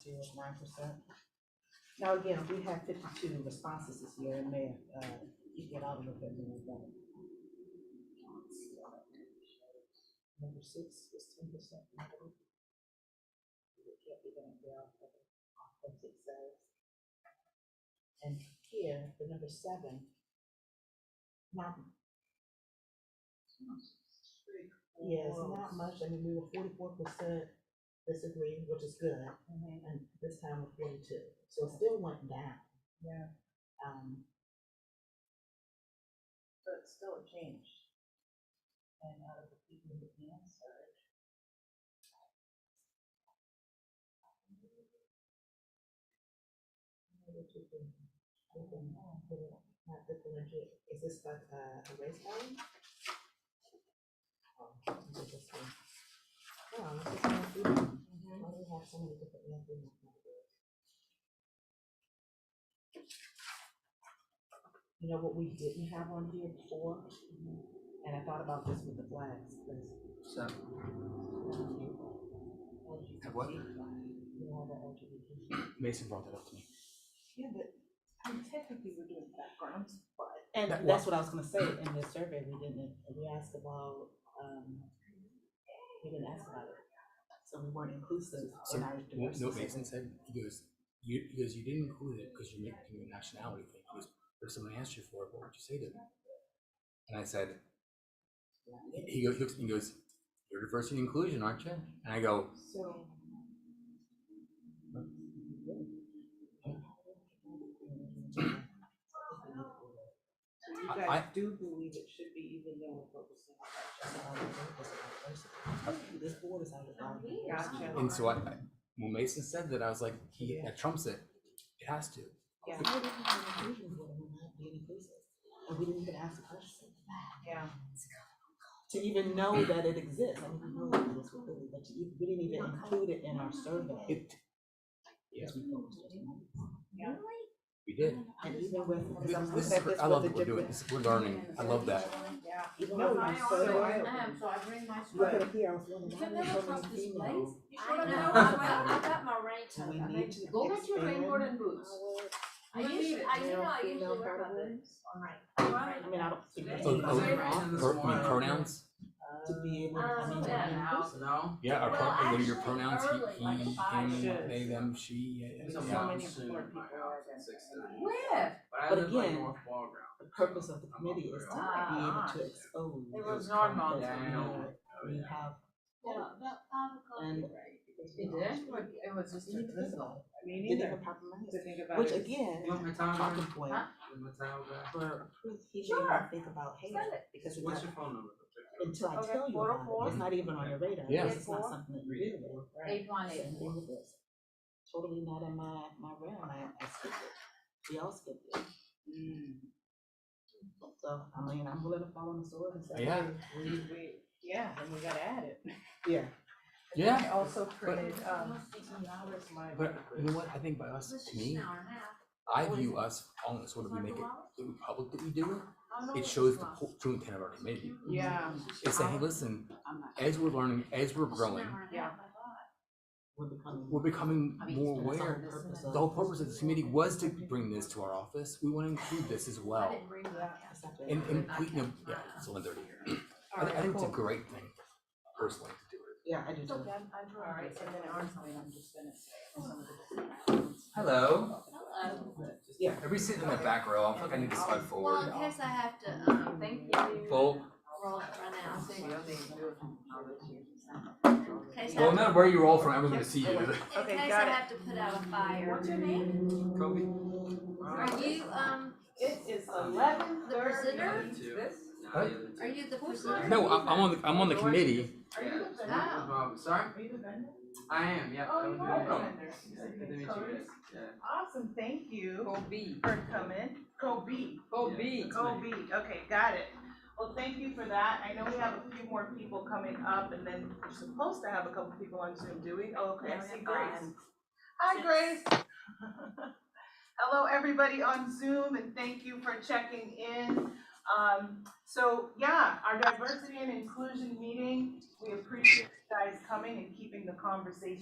9%. Now, again, we have 52 responses this year, and may you get out a little bit more, but number 6 was 10% negative. It can't be done well for the authentic sales. And here, the number 7, not yes, not much. I mean, we were 44% disagree, which is good, and this time we're 42. So it still went down. Yeah, but it's still a change. And out of the people who answered, Not differentiate. Is this like a race value? Oh, this is this one. Oh, this is not good. Why do we have so many different answers? You know what we didn't have on here before? And I thought about this with the flags. So, have what? Mason brought that up to me. yeah, but technically we're doing backgrounds, but. And that's what I was gonna say, in this survey, we asked about, we didn't ask about it. So we weren't inclusive So, in our diversity. no, Mason said, he goes, you didn't include it because you're making a nationality thing. He goes, if someone asked you for it, what would you say to them? And I said, he goes, you're diversity and inclusion, aren't you? And I go, So. You guys do believe it should be, even though we're focusing on that. This board is out of bounds. Gotcha. and so when Mason said that, I was like, that trumps it. It has to. Yeah. And we didn't even ask a question. Yeah. To even know that it exists. I mean, we know it exists, but we didn't even include it in our survey. Yeah, Yeah. we did. And even with, This is, I love what we're doing. We're learning. I love that. Yeah. even No, with I my also survey, am, so I bring my look sweater. at here, I was wondering, why are there so many females? I know, I got my Do we rain need to Go get your raincoat and expand boots. our I usually female wear my category? boots on my. I mean, I don't think that's Oh, anybody pronouns? to be able, I mean, to be Yeah. inclusive. No. Yeah, our Well, what are your actually, pronouns? early, He, like him, 5. they, them, she. So Yeah. many more people are than. Where? But again, the purpose of the committee is to be able to expose. It was because normal. we Yeah, I know. we have, and It did? It was just didn't even think traditional. about it. I mean, Didn't either even compromise. to think about Which it. again, You want my towel talking back? point, Huh? You want my towel back? for he Sure. made me think about hair, Send it. because we What's got, your phone number? until I Okay, tell you about it, 404. it's not even on your radar, Yeah. because it's not something that you deal with. Right. 818. Same thing with this. Totally not in my realm, I skipped it. We all skipped it. So, I mean, I'm willing to fall on the sword and say, Yeah. hey, Yeah, and we gotta add it. yeah. I Yeah. also printed, But you know what? I think by us, to me, I view us on sort of we make it the public that we do. It shows the true intent of our committee. yeah, It's saying, hey, listen, as we're learning, as we're growing, yeah. we're becoming more And that's the whole aware. purpose The whole purpose of this committee was to bring this to our office. We want to include this as well. And we, you know, yeah, it's 1:30 here. I think it's a great thing, personally, to do it. Yeah, I do too. Alright, and then ours, I'm just gonna say some of the different. Hello. Yeah. Are we sitting in the back row? I feel like I need to slide Well, forward. in case I have to, Thank you. Full. run out. Well, no matter where you're all from, everyone's gonna see you. In Okay, case got I it. have to put out a fire. What's your name? Kobe. Are you, It is 11:30. the presenter? This? Huh? Are you the presenter? No, I'm on the committee. Are you the vendor? Oh. Sorry? Are you the vendor? I am, yeah. Oh, you are the vendor. Good to meet you guys. Yeah. Awesome, thank you Kobe. for coming. Kobe. Kobe. Kobe, okay, got it. Well, thank you for that. I know we have a few more people coming up, and then we're supposed to have a couple people on Zoom, do we? Oh, okay, I see Grace. Hi, Grace. Hello, everybody on Zoom, and thank you for checking in. So yeah, our diversity and inclusion meeting, we appreciate you guys coming and keeping the conversation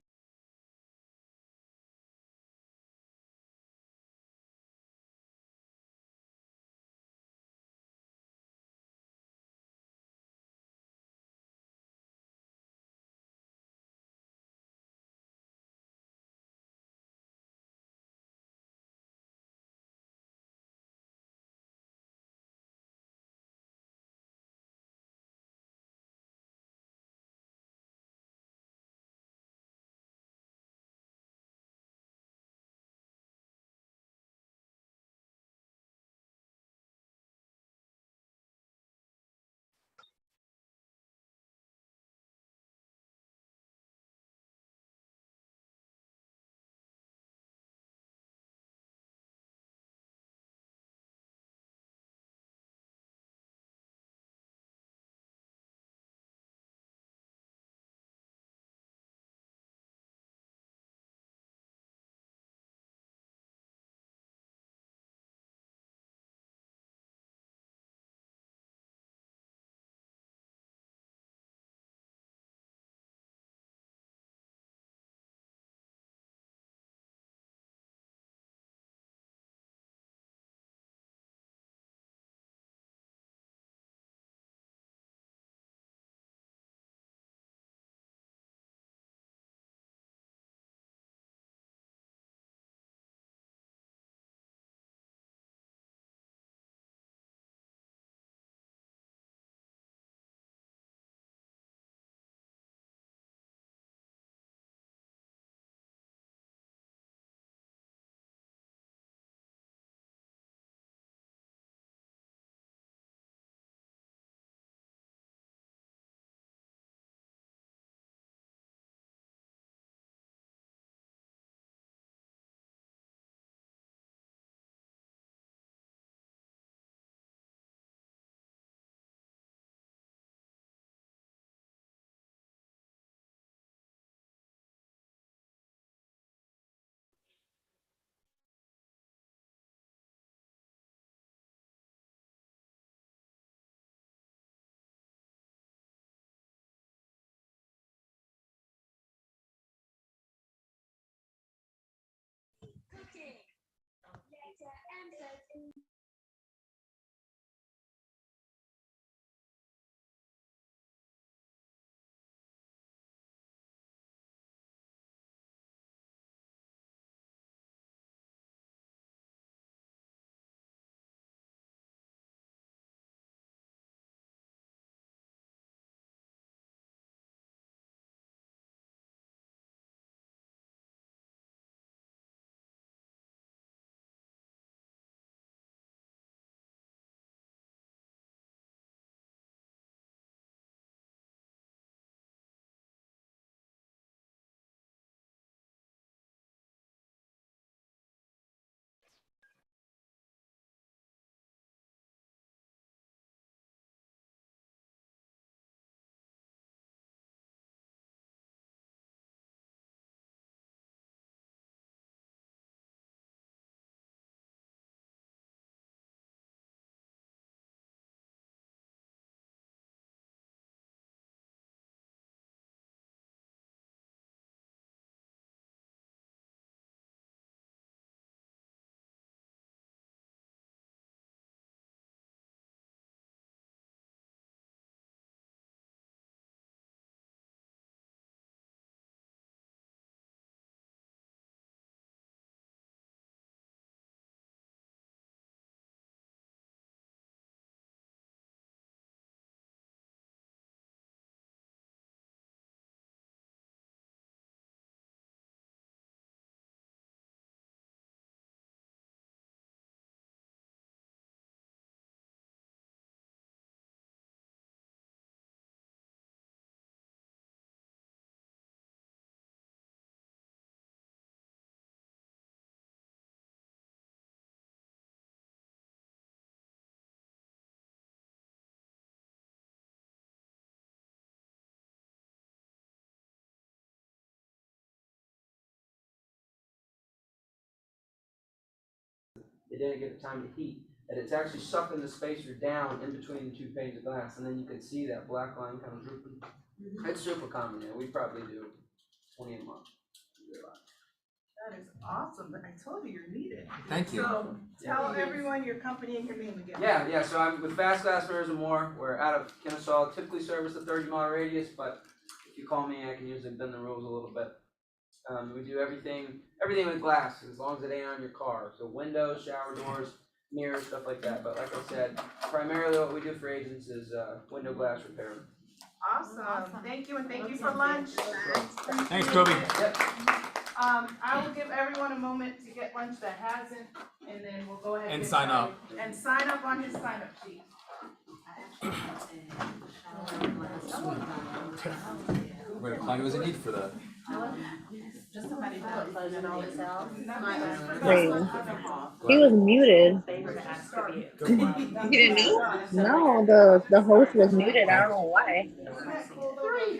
It didn't get the time to heat, and it's actually sucking the spacer down in between the two panes of glass, and then you can see that black line kind of drooping. It's super common, yeah, we probably do 20 a month. That is awesome, but I told you you're needed. Thank you. So tell everyone your company and your name again. Yeah, so I'm with Fast Glass Mirrors and More. We're out of Kennesaw, typically service a 30-mile radius, but if you call me, I can usually bend the rules a little bit. We do everything with glass, as long as it ain't on your car. So windows, shower doors, mirrors, stuff like that. But like I said, primarily what we do for agents is window glass repair. Awesome, thank you, and thank you for lunch. Thanks, Kobe. Yep. I will give everyone a moment to get lunch that hasn't, and then we'll go ahead And get sign started. up. And sign up on his sign up sheet. Wait, how many was it need for that? Wait, he was muted. Go for it. You didn't know? No, the host was muted. I don't know why.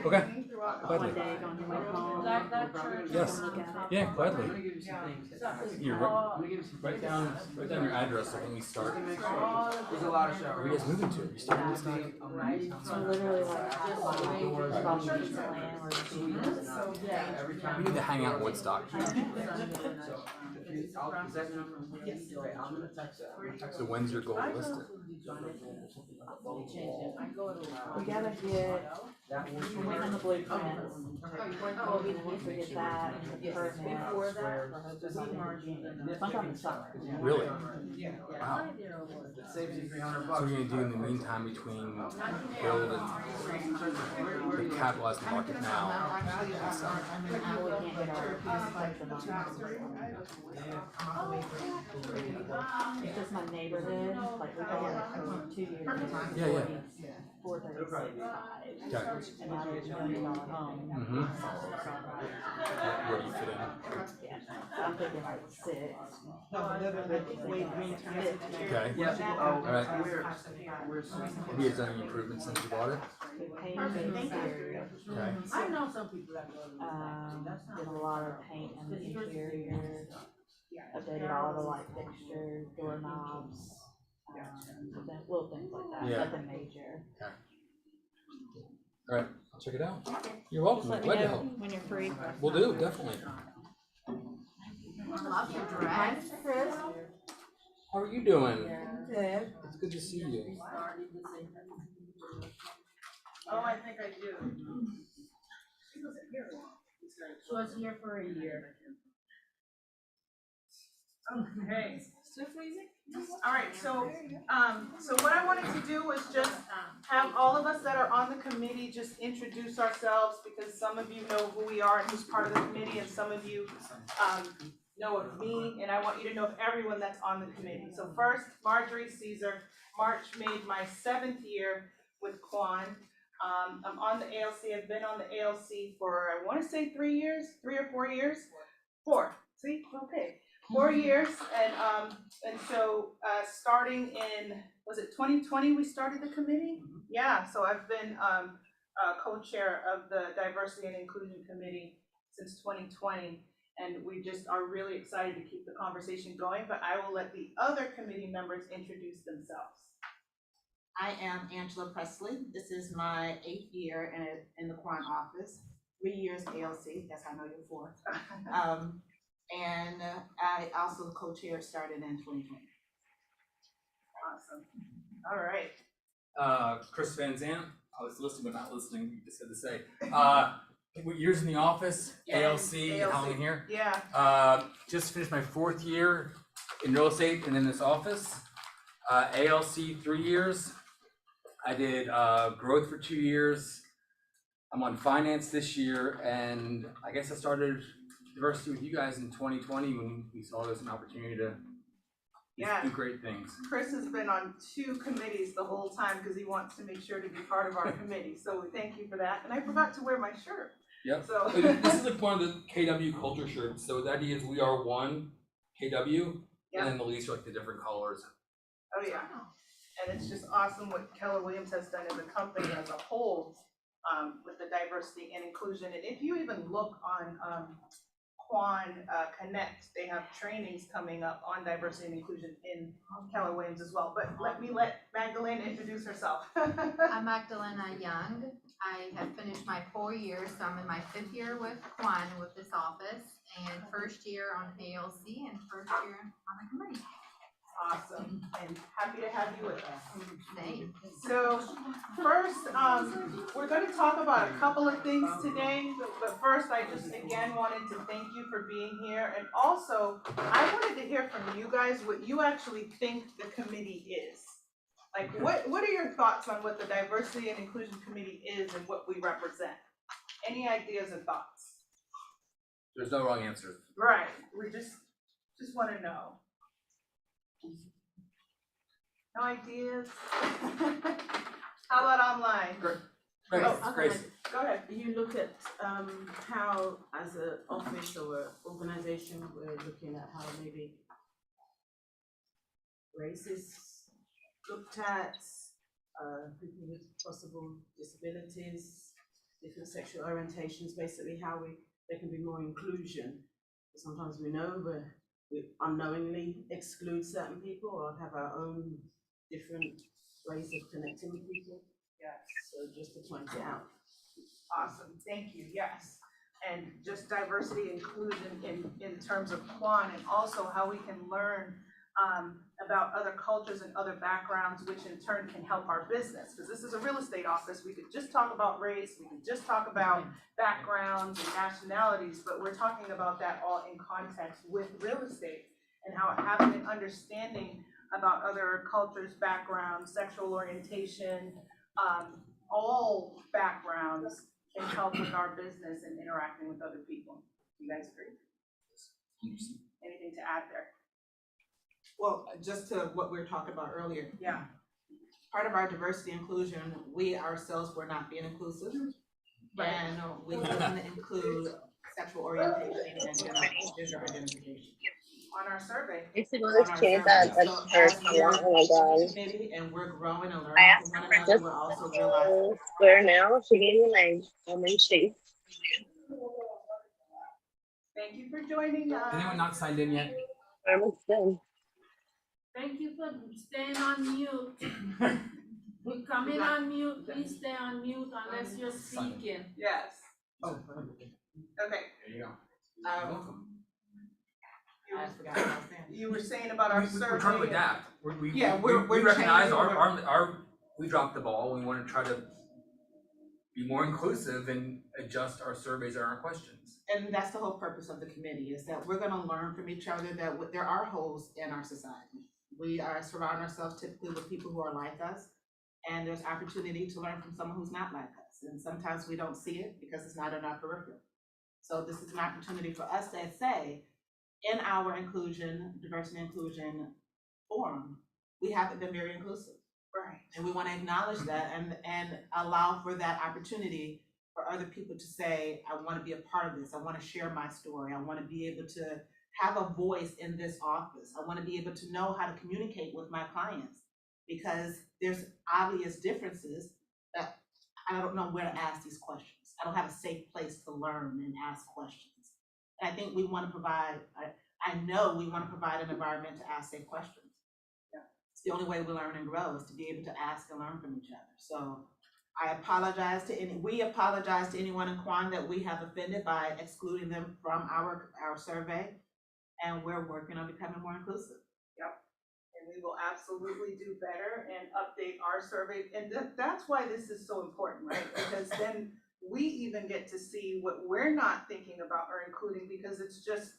Okay. Gladly. Gladly. Yes. Yeah, gladly. I'm gonna give you some things. You write down your address so when we start. There's a lot of Where are you showers. guys moving to? You starting this thing? So literally like from pizza land Every time. We need to hang out in Woodstock. So, is that your number? Yes. Okay, I'm gonna text that. I'm gonna text So when's your goal to list it? We gotta get, that. we're waiting on the blueprints. Oh, we need to get that and the permit. Sometime in summer. Really? Yeah. Wow. It saves you $300. So what are you gonna do in the meantime between build and capitalize the market now? And stuff? We can't get our places on. It's just my neighborhood, like we got it for 2 years. Yeah. 436. Okay. And now there's $1 million home. Mm-hmm. Where do you fit in? Yeah, so I'm thinking like 6. Okay. Yeah. All right. We're Have you guys done any improvements since you bought it? We painted the exterior. Okay. I know some people that go to. Did a lot of paint in the interior. Updated all the light fixtures, doorknobs, little things like that, Yeah. nothing major. All right. I'll check it out. You're Just welcome. let me Glad to know help. when you're free. We'll do, definitely. Love your dress. Hi, Chris. How are you doing? Good. It's good to see you. Oh, I think I do. She wasn't here long. She was here for a year. Okay. Still freezing? All right, so what I wanted to do was just have all of us that are on the committee just introduce ourselves, because some of you know who we are and who's part of the committee, and some of you, know of me, and I want you to know of everyone that's on the committee. So first, Marjorie Caesar. March made my 7th year with Quan. I'm on the ALC. I've been on the ALC for, I wanna say 3 years, 3 or 4 years. 4, see, okay. 4 years, and so, starting in, was it 2020 we started the committee? Yeah, so I've been, co-chair of the Diversity and Inclusion Committee since 2020, and we just are really excited to keep the conversation going, but I will let the other committee members introduce themselves. I am Angela Presley. This is my 8th year in the Quan office. 3 years ALC, yes, I know you're 4. And I also co-chaired, started in 2020. Awesome. All right. Chris Van Zant. I was listening but not listening. You just had to say. What years in the office? ALC. How long here? Yeah. Just finished my 4th year in real estate and in this office. ALC 3 years. I did growth for 2 years. I'm on finance this year, and I guess I started diversity with you guys in 2020 when we saw this an opportunity to Yeah. do great things. Chris has been on 2 committees the whole time because he wants to make sure to be part of our committee. So thank you for that. And I forgot to wear my shirt. Yep. So This is like one of the KW culture shirts. So the idea is we are one KW, Yeah. and then the leaves are like the different colors. Oh, yeah. And it's just awesome what Keller Williams has done as a company as a whole, with the diversity and inclusion. And if you even look on Quan Connect, they have trainings coming up on diversity and inclusion in Keller Williams as well. But let Magdalena introduce herself. I'm Magdalena Young. I have finished my 4 years, so I'm in my 5th year with Quan with this office, and 1st year on ALC and 1st year on the committee. Awesome, and happy to have you with us. Same. So first, we're going to talk about a couple of things today, but first I just again wanted to thank you for being here. And also, I wanted to hear from you guys what you actually think the committee is. Like, what are your thoughts on what the Diversity and Inclusion Committee is and what we represent? Any ideas or thoughts? There's no wrong answer. Right, we just want to know. No ideas? How about online? Grace, Oh, Grace. Go ahead. You look at how, as an office or an organization, we're looking at how maybe race is looked at, people with possible disabilities, different sexual orientations, basically how there can be more inclusion. Sometimes we know, but we unknowingly exclude certain people or have our own different ways of connecting with people. Yes. So just to point it out. Awesome, thank you, yes. And just diversity inclusion in terms of Quan, and also how we can learn about other cultures and other backgrounds, which in turn can help our business. Because this is a real estate office, we could just talk about race, we could just talk about backgrounds and nationalities, but we're talking about that all in context with real estate, and how having an understanding about other cultures, backgrounds, sexual orientation, all backgrounds can help with our business and interacting with other people. You guys agree? Anything to add there? Well, just to what we were talking about earlier, Yeah. part of our diversity inclusion, we ourselves were not being inclusive. Right. And we didn't include sexual orientation and gender identification On our survey. Ese no on our despierta survey. tan So as personal, we're oh my god. committee and we're growing and learning from one another, we're also realizing. Where now? She gave me like shape. Thank you for joining us. Anyone not signed in yet? I'm still. Thank you for staying on mute. We come in on mute, please stay on mute unless you're speaking. Yes. Oh, Okay. there you go. I forgot what I was saying. you were saying about our survey. We're trying to adapt. Yeah, We we're recognize changing, we dropped the ball. We want to try to be more inclusive and adjust our surveys and our questions. And that's the whole purpose of the committee, is that we're gonna learn from each other, that there are holes in our society. We are surrounding ourselves typically with people who are like us, and there's opportunity to learn from someone who's not like us. And sometimes we don't see it because it's not in our peripheral. So this is an opportunity for us to say, in our diversity inclusion forum, we haven't been very inclusive. right, And we wanna acknowledge that and allow for that opportunity for other people to say, I wanna be a part of this, I wanna share my story, I wanna be able to have a voice in this office, I wanna be able to know how to communicate with my clients. Because there's obvious differences that I don't know where to ask these questions. I don't have a safe place to learn and ask questions. And I think we wanna provide, I know we wanna provide an environment to ask safe questions. It's the only way we learn and grow, is to be able to ask and learn from each other. So we apologize to anyone in Quan that we have offended by excluding them from our survey. And we're working on becoming more inclusive. and we will absolutely do better and update our survey, and that's why this is so important, right? Because then we even get to see what we're not thinking about or including, because it's just,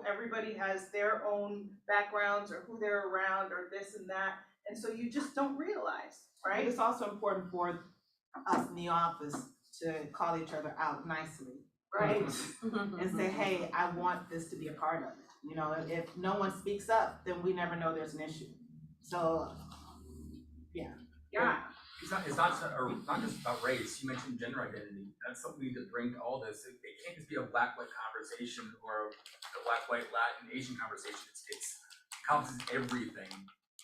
everybody has their own backgrounds or who they're around or this and that, and so you just don't realize, But right? it's also important for us in the office to call each other out nicely. Right. And say, hey, I want this to be a part of it. If no one speaks up, then we never know there's an issue. So, Yeah, It's not just about race. You mentioned gender identity. That's something we need to bring to all this. It can't just be a black-white conversation or a black-white Latin Asian conversation. It encompasses everything.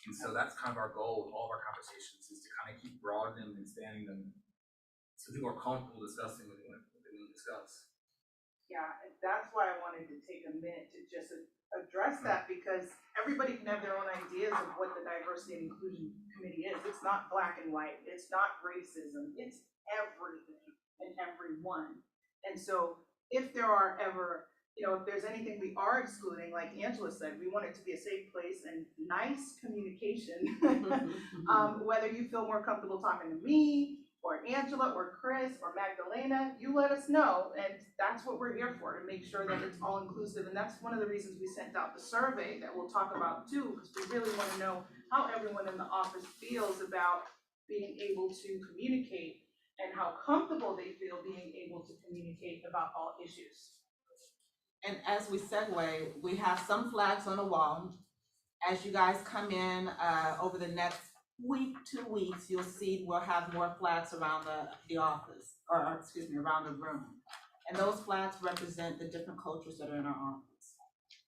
And so that's kind of our goal with all of our conversations, is to kind of keep broadening and expanding them, so people are comfortable discussing what they want to discuss. yeah, and that's why I wanted to take a minute to just address that, because everybody can have their own ideas of what the diversity and inclusion committee is. It's not black and white, it's not racism, it's everything and everyone. And so if there are ever, if there's anything we are excluding, like Angela said, we want it to be a safe place and nice communication. Whether you feel more comfortable talking to me or Angela or Chris or Magdalena, you let us know, and that's what we're here for, to make sure that it's all inclusive. And that's one of the reasons we sent out the survey that we'll talk about too, because we really want to know how everyone in the office feels about being able to communicate and how comfortable they feel being able to communicate about all issues. and as we segue, we have some flags on the wall. As you guys come in, over the next week, 2 weeks, you'll see we'll have more flags around the office, or excuse me, around the room. And those flags represent the different cultures that are in our office.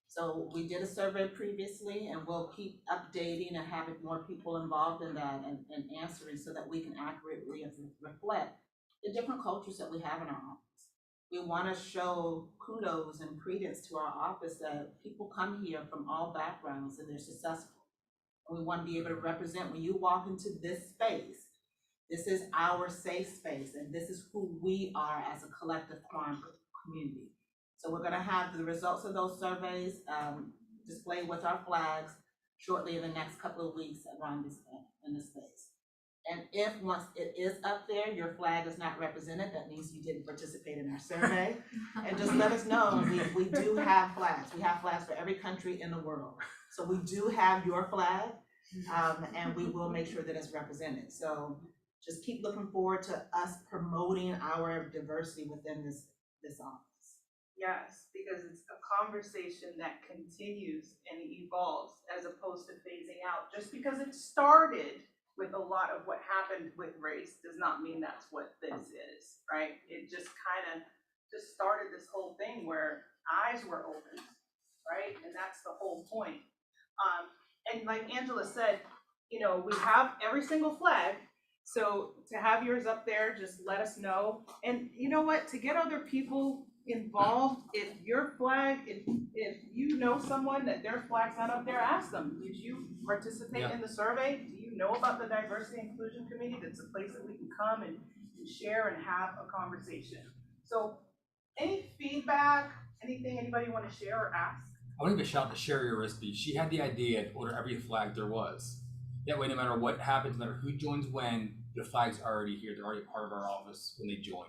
So we did a survey previously, and we'll keep updating and having more people involved in that and answering, so that we can accurately reflect the different cultures that we have in our office. We want to show kudos and credence to our office, that people come here from all backgrounds and they're successful. And we want to be able to represent, when you walk into this space, this is our safe space, and this is who we are as a collective Quan community. So we're gonna have the results of those surveys displayed with our flags shortly in the next couple of weeks around in this space. And if once it is up there, your flag is not represented, that means you didn't participate in our survey. And just let us know, we do have flags. We have flags for every country in the world. So we do have your flag, and we will make sure that it's represented. So just keep looking forward to us promoting our diversity within this office. Yes, because it's a conversation that continues and evolves, as opposed to phasing out. Just because it started with a lot of what happened with race does not mean that's what this is, right? It just kind of just started this whole thing where eyes were opened, right? And that's the whole point. And like Angela said, we have every single flag. So to have yours up there, just let us know. And you know what, to get other people involved, if your flag, if you know someone that their flag's not up there, ask them, did you participate in the survey? Do you know about the Diversity and Inclusion Committee? That's a place that we can come and share and have a conversation. So any feedback, anything anybody want to share or ask? I want to give a shout out to Sherry Orisby. She had the idea to order every flag there was. That way, no matter what happens, no matter who joins when, the flag's already here. They're already part of our office when they join.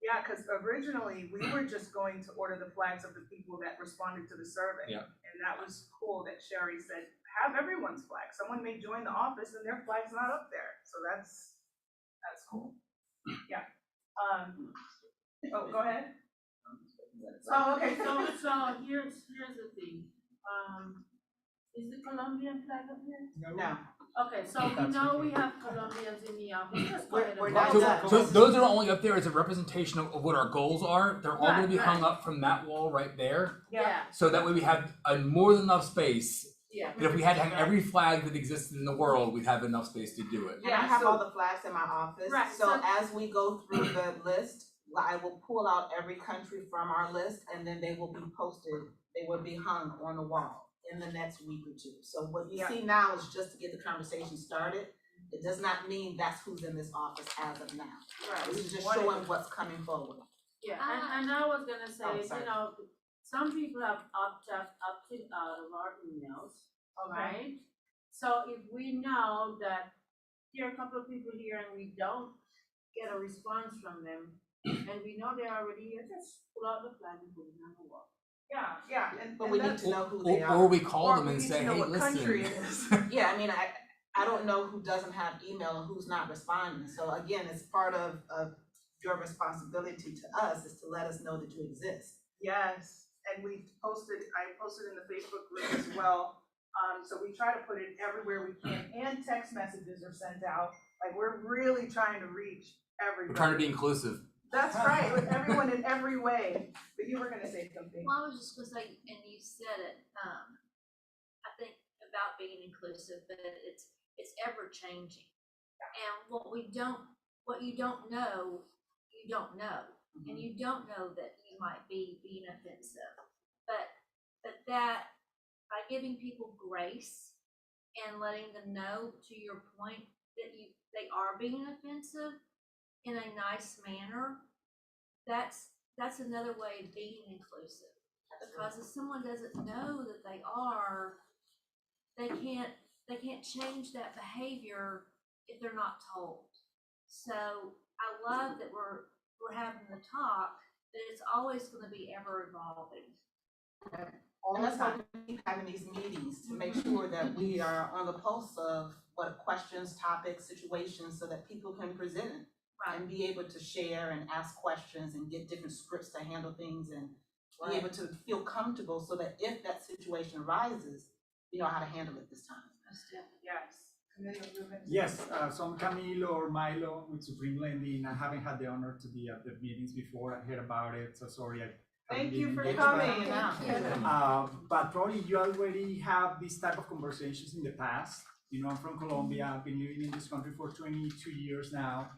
Yeah, because originally we were just going to order the flags of the people that responded to the survey. Yeah. And that was cool that Sherry said, have everyone's flag. Someone may join the office and their flag's not up there. So that's cool. Yeah. Oh, go ahead. Oh, okay. So here's the thing. Is the Colombian flag up here? No. Okay, so we know we have Colombians in the office. Let's go ahead and We're vote. not So, done. so those are only up there as a representation of what our goals are. They're all going to be Right, hung right. up from that wall right there. Yeah, So that way we have more than enough space. yeah. But if we had to hang every flag that existed in the world, we'd have enough space to do it. And I have all the flags in my office, Right, so so- as we go through the list, I will pull out every country from our list, and then they will be posted, they will be hung on the wall in the next week or two. So what you Yeah. see now is just to get the conversation started. It does not mean that's who's in this office as of now. Right. This is just showing what's coming forward. Yeah, and I was gonna Oh, say, sorry. you know, some people have opted out of our emails, right? So if we know that there are a couple of people here and we don't get a response from them, and we know they're already here, just pull out the flag and put it on the wall. Yeah, But we need that's- to know who they are. Or we call Or them we and need say, to know hey, what country it listen. is. Yeah, I mean, I don't know who doesn't have email and who's not responding. So again, it's part of your responsibility to us is to let us know that you exist. Yes, and I posted in the Facebook group as well. So we try to put it everywhere we can, and text messages are sent out. Like, we're really trying to reach everybody. We're trying to be inclusive. That's right, with everyone in every way. But you were gonna say something. Well, I was just gonna say, and you said it, I think about being inclusive, but it's ever changing. And what you don't know, you don't know. And you don't know that you might be being offensive. But that, by giving people grace and letting them know, to your point, that they are being offensive in a nice manner, that's another way of being inclusive. Because if someone doesn't know that they are, they can't change that behavior if they're not told. So I love that we're having the talk, that it's always gonna be ever evolving. And that's why we keep having these meetings, to make sure that we are on the pulse of what questions, topics, situations, so that people can present it. And be able to share and ask questions and get different scripts to handle things and be able to feel comfortable so that if that situation arises, you know how to handle it this time. Yes. Camilo, you were gonna say Yes, something? so I'm Camilo or Milo with Supreme Lending. I haven't had the honor to be at the meetings before. I heard about it, so sorry. I haven't Thank you been for engaged, coming. But probably you already have this type of conversations in the past. You know, I'm from Colombia. I've been living in this country for 22 years now.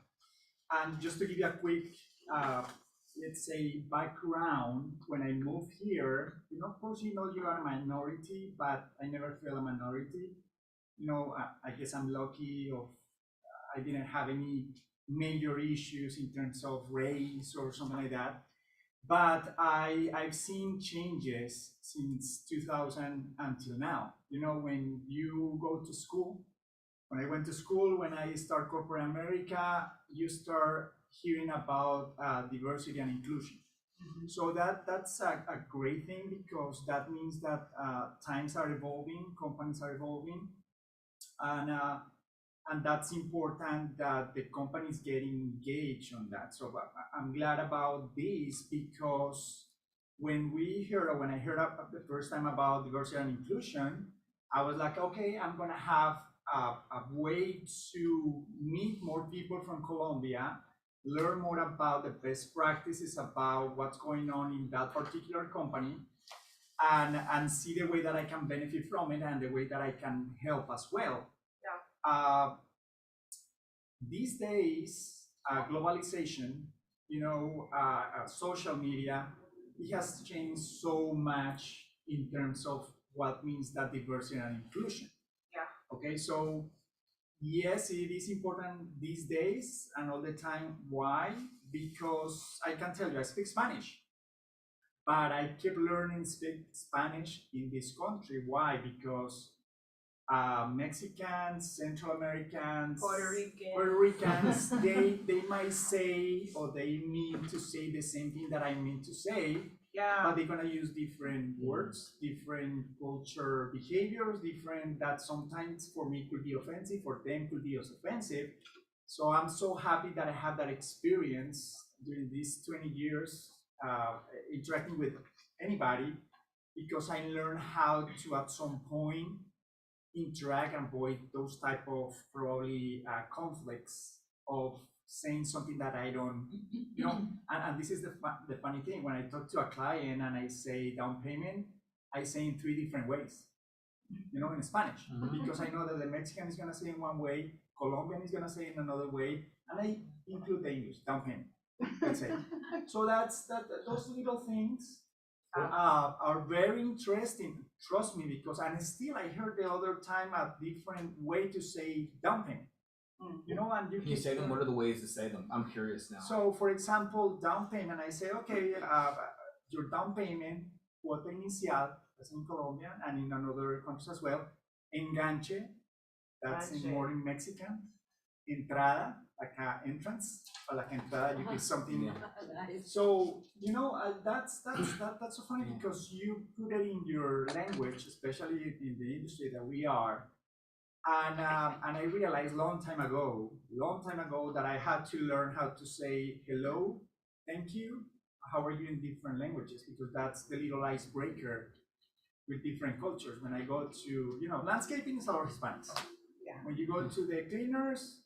And just to give you a quick, let's say, background, when I moved here, you know, of course, you know, you are a minority, but I never felt a minority. You know, I guess I'm lucky of, I didn't have any major issues in terms of race or something like that. But I've seen changes since 2000 until now. You know, when you go to school, when I went to school, when I start corporate America, you start hearing about diversity and inclusion. So that's a great thing, because that means that times are evolving, companies are evolving, and that's important that the companies get engaged on that. So I'm glad about this, because when I heard the first time about diversity and inclusion, I was like, okay, I'm gonna have a way to meet more people from Colombia, learn more about the best practices about what's going on in that particular company, and see the way that I can benefit from it and the way that I can help as well. Yeah. These days, globalization, you know, social media, it has changed so much in terms of what means that diversity and inclusion. Okay, so yes, it is important these days and all the time. Why? Because I can tell you, I speak Spanish. but I keep learning speak Spanish in this country. Why? Because Mexicans, Central Americans, Puerto Ricans, they might say or they mean to say the same thing that I mean to say, Yeah. but they're gonna use different words, different culture behaviors, different that sometimes for me could be offensive, for them could be as offensive. So I'm so happy that I have that experience during these 20 years interacting with anybody, because I learned how to at some point interact and avoid those type of probably conflicts of saying something that I don't, and this is the funny thing, when I talk to a client and I say down payment, I say in 3 different ways, in Spanish, because I know that the Mexican is gonna say in one way, Colombian is gonna say in another way, and I include the English, down payment, let's say. So those little things are very interesting. Trust me, because and still I heard the other time a different way to say down payment. And you Can you say them? What are the ways to say them? I'm curious now. So, for example, down payment, I say, okay, your down payment, cuota inicial, that's in Colombia and in another countries as well. Enganche, that's more in Mexican. Entrada, like entrance, or like entrada, you give something. Yeah. So that's so funny, because you put it in your language, especially in the industry that we are. And I realized long time ago that I had to learn how to say hello, thank you, how are you in different languages, because that's the little icebreaker with different cultures. When I go to, landscaping is our Hispanics. Yeah. When you go to the cleaners,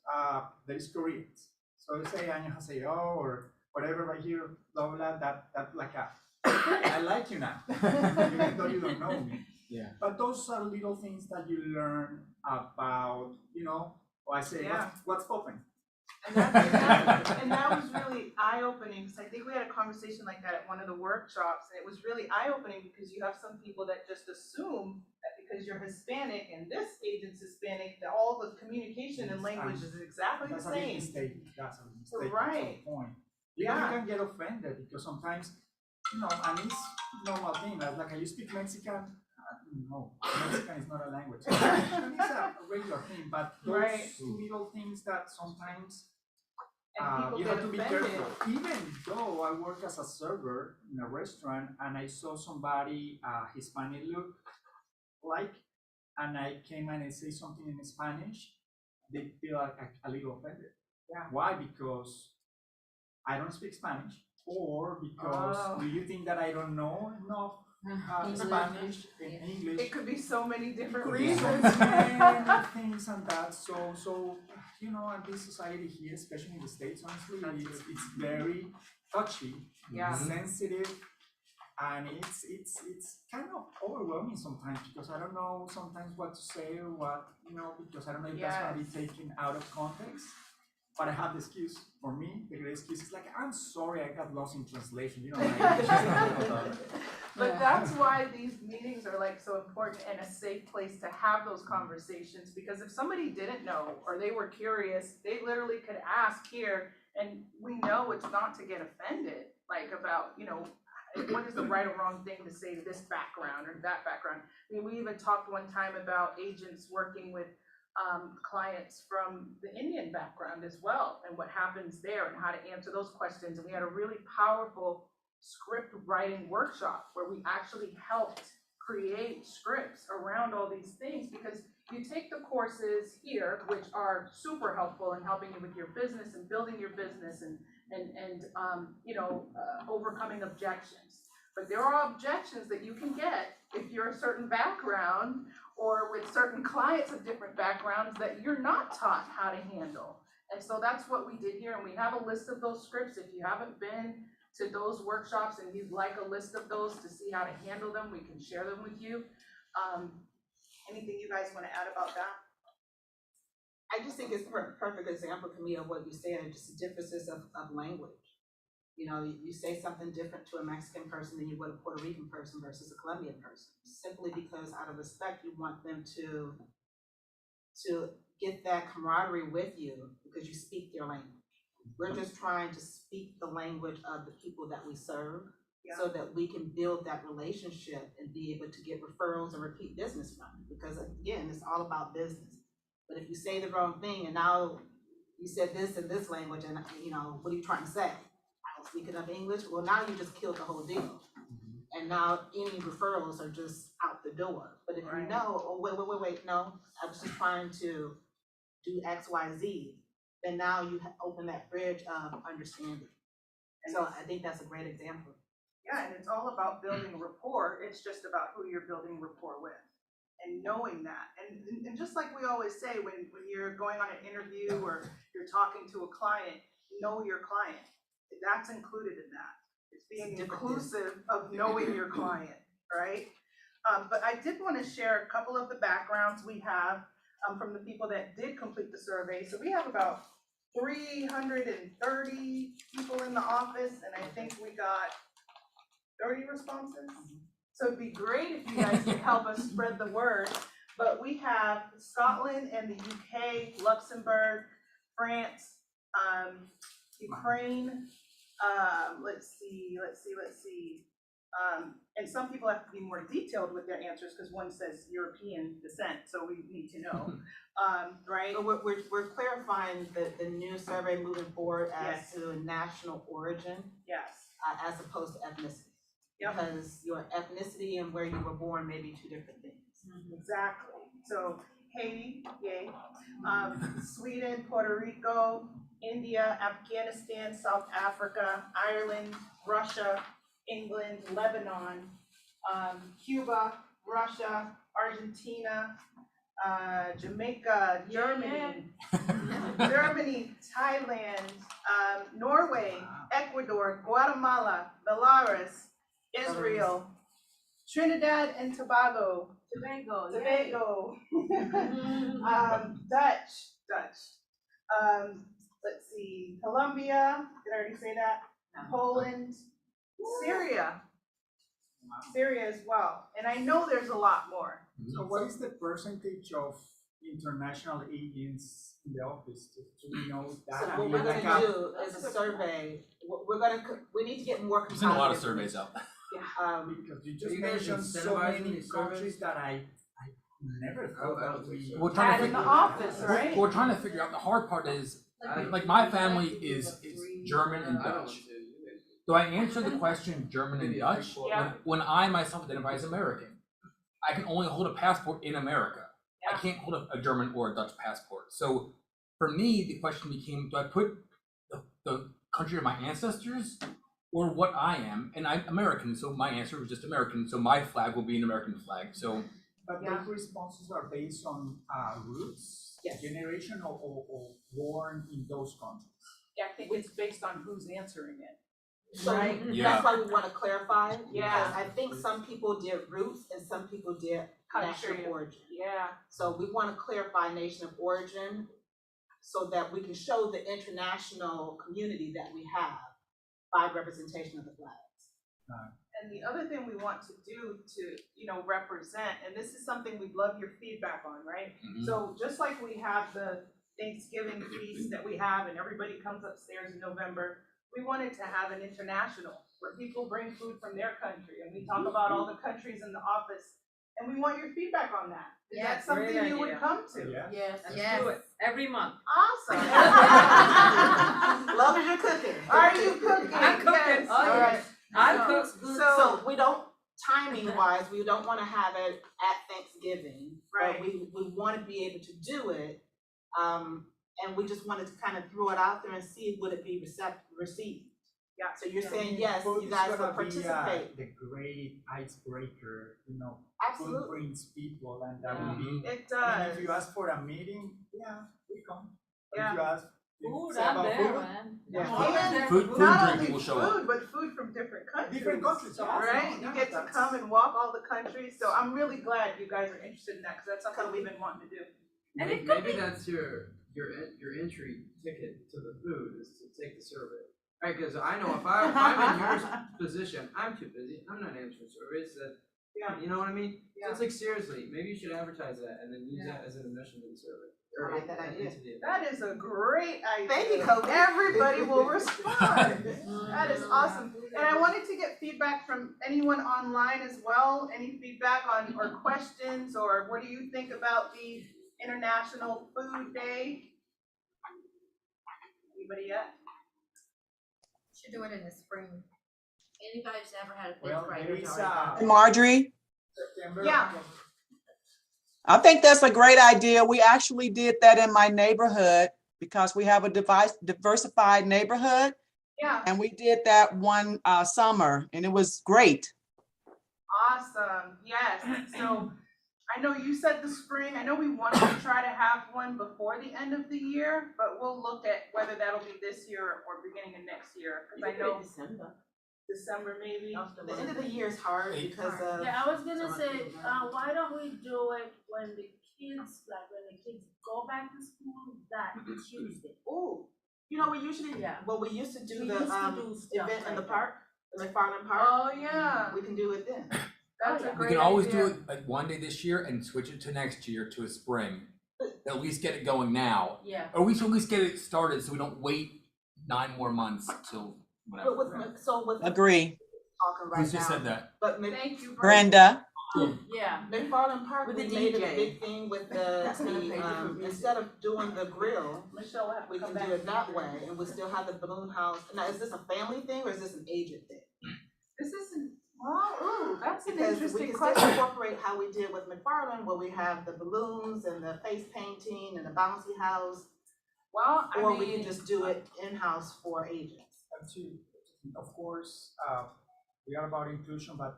there is Koreans. So you say annyeonghaseyo or whatever right here, blah blah. That like I like you now, even though you don't know me. Yeah. But those are little things that you learn about, or I say, what's open? And that was really eye-opening, because I think we had a conversation like that at one of the workshops, and it was really eye-opening because you have some people that just assume that because you're Hispanic and this agent's Hispanic, that all the communication and language is exactly the That's a big same. mistake. That's a big mistake. Right. At some point. You can get offended because sometimes, and it's normal thing. Like you speak Mexican. No, Mexican is not a language. It's a regular thing, but those little things that sometimes you have to be careful. Even though I work as a server in a restaurant and I saw somebody Hispanic look like, and I came and I say something in Spanish, they feel like a little offended. Yeah. Why? Because I don't speak Spanish, or because do you think that I don't know enough Spanish and English? It could be so many different So reasons. many things and that. So in this society here, especially in the States, honestly, it's very touchy, sensitive, and it's kind of overwhelming sometimes, because I don't know sometimes what to say or what, because I don't know if that's gonna be taken out of context. But I have the excuse. For me, the great excuse is like, I'm sorry, I got lost in translation. But that's why these meetings are like so important and a safe place to have those conversations, because if somebody didn't know or they were curious, they literally could ask here, and we know it's not to get offended, like about, what is the right or wrong thing to say to this background or that background. I mean, we even talked one time about agents working with clients from the Indian background as well, and what happens there and how to answer those questions. And we had a really powerful script writing workshop where we actually helped create scripts around all these things, because you take the courses here, which are super helpful in helping you with your business and building your business and overcoming objections. But there are objections that you can get if you're a certain background or with certain clients of different backgrounds that you're not taught how to handle. And so that's what we did here, and we have a list of those scripts. If you haven't been to those workshops and you'd like a list of those to see how to handle them, we can share them with you. Anything you guys want to add about that? I just think it's a perfect example to me of what you said, just the differences of language. You say something different to a Mexican person than you would a Puerto Rican person versus a Colombian person, simply because out of respect, you want them to get that camaraderie with you because you speak their language. We're just trying to speak the language of the people that we serve. so that we can build that relationship and be able to get referrals and repeat business from it. Because again, it's all about business. But if you say the wrong thing and now you said this in this language and, what are you trying to say? I don't speak enough English. Well, now you just killed the whole deal. And now any referrals are just out the door. But if you know, oh, wait, no, I was just trying to do X, Y, Z, then now you open that bridge of understanding. So I think that's a great example. Yeah, and it's all about building rapport. It's just about who you're building rapport with and knowing that. And just like we always say, when you're going on an interview or you're talking to a client, know your client. That's included in that. It's being inclusive of knowing your client, right? But I did want to share a couple of the backgrounds we have from the people that did complete the survey. So we have about 330 people in the office, and I think we got 30 responses. So it'd be great if you guys could help us spread the word. But we have Scotland and the UK, Luxembourg, France, Ukraine, let's see. And some people have to be more detailed with their answers because one says European descent, so we need to know, right? So we're clarifying the new survey moving forward as to national origin. Yes. As opposed to ethnicity. Yep. Because your ethnicity and where you were born may be two different things. Exactly. So Haiti, yay. Sweden, Puerto Rico, India, Afghanistan, South Africa, Ireland, Russia, England, Lebanon, Cuba, Russia, Argentina, Jamaica, Germany, Germany, Thailand, Norway, Ecuador, Guatemala, Belarus, Israel, Trinidad and Tobago, Dutch, let's see, Colombia, did I already say that? Poland, Syria as well. And I know there's a lot more. So what is the percentage of international agents in the office? Do we know that? So I what mean, we're like gonna do is a survey. We need to get more There's been a lot of competitive. surveys out. because you just you guys mentioned so incentivizing many these countries surveys? that I never thought that we. We're trying to In the figure. office, right? We're trying to figure out. The hard part is, like my family is German and Dutch. Do I answer the question German and Dutch Yeah. when I myself identify as American? I can only hold a passport in America. I can't hold a German or a Dutch passport. So for me, the question became: do I put the country of my ancestors or what I am? And I'm American, so my answer was just American. So my flag will be an American flag. So. But those responses are based on roots, Yes. generation, or born in those countries. Yeah, I think it's based on who's answering it. So Yeah. that's why we want to clarify. Yeah. Because I think some people did roots and some people did Country. national origin. Yeah. So we want to clarify nation of origin so that we can show the international community that we have by representation of the flags. And the other thing we want to do to, represent, and this is something we'd love your feedback on, right? Mhm. So just like we have the Thanksgiving feast that we have and everybody comes upstairs in November, we wanted to have an international where people bring food from their country and we talk about all the countries in the office. And we want your feedback on that. Is that Yes, something great you would idea. come to? Yeah. Yes. Yes. Do it every month. Awesome. Love is your cooking. Are you cooking? I'm cooking. Yes. Oh, All yes. right. I cook good. So we don't, timing wise, we don't want to have it at Thanksgiving. Right. But we want to be able to do it. And we just wanted to kind of throw it out there and see would it be received. Yeah. So you're saying, yes, Food you is guys will gonna be, participate. the great icebreaker, food Absolutely. brings people, and that Yeah. would be. It And does. if you ask for a meeting, yeah, we come. But Yeah. if you ask, Food, say I'm about there, food, man. Yeah. I'm always there. Food and Not drink only will show up. food, but food from different countries. different countries, So, yeah, right, you yeah, get to that's- come and walk all the countries, so I'm really glad you guys are interested in that, because that's something we've been wanting to do. And it could Maybe be- that's your entry ticket to the food is to take the survey. Right, because I know if I'm in your position, I'm too busy, I'm not answering surveys, that Yeah. You know what I mean? So Yeah. it's like, seriously, maybe you should advertise that and then use that as an admission to the survey. I like that idea. Into the event. That is a great idea. Thank you, Kobe. Everybody will respond. That is awesome. And I wanted to get feedback from anyone online as well. Any feedback on, or questions, or what do you think about the International Food Day? Anybody yet? Should do it in the spring. Anybody's ever had a big Well, fry there is is already done. Marjorie, September. Yeah. I think that's a great idea. We actually did that in my neighborhood because we have a diversified neighborhood. Yeah, And we did that one summer and it was great. awesome. Yes. So I know you said the spring. I know we wanted to try to have one before the end of the year, but we'll look at whether that'll be this year or beginning of next year. Because I know December maybe. The end of the year is hard because of. Yeah, I was gonna say, why don't we do it when the kids, like when the kids go back to school that Tuesday? Ooh, you know, we usually, Yeah. well, we used to do We the, used to do stuff event in the like park, the McFarland Park. Oh, yeah. We can do it then. That's a We great can always idea. do it like one day this year and switch it to next year to a spring. At least get it going now. Yeah. Or we should at least get it started so we don't wait 9 more months till But whatever. with Agree. talking right Who's now. just said that? But Thank you. Brenda, Yeah. McFarland Park, With we the made it a DJ. big thing with instead of doing the grill, Michelle will have to we come can back. do it that way, and we still have the balloon house. Now, is this a family thing or is this an agent thing? This isn't, well, ooh, that's an Because we interesting can still question. incorporate how we did with McFarland, where we have the balloons and the face painting and the bouncy house, Well, I or we can mean, just do it in-house for agents. And of course, we are about inclusion, but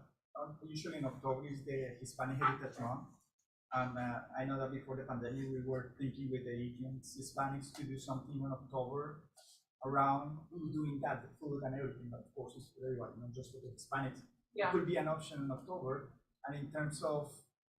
usually in October is the Hispanic Heritage Month. And I know that before the pandemic, we were thinking with the agents, Hispanics, to do something in October around doing that, the food and everything. But of course, it's for everybody, not just for the Hispanics. Yeah. It could be an option in October. And in terms of,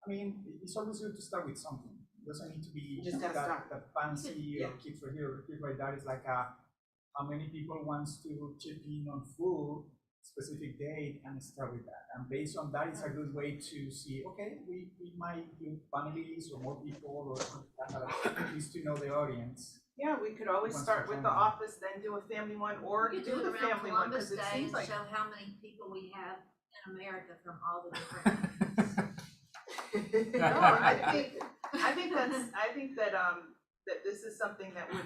I mean, it's always good to start with something. It doesn't need to be Just gotta start. that fancy Yeah. kids right here, kids right there. It's like how many people wants to chip in on food, specific date, and start with that. And based on that, it's a good way to see, okay, we might do families or more people or at least to know the audience. yeah, we could always Once start we're with the done. office, then do a family one, or We could do do the it around family one, Columbus because it Day seems and like. show how many people we have in America from all the different. No, I think that this is something that would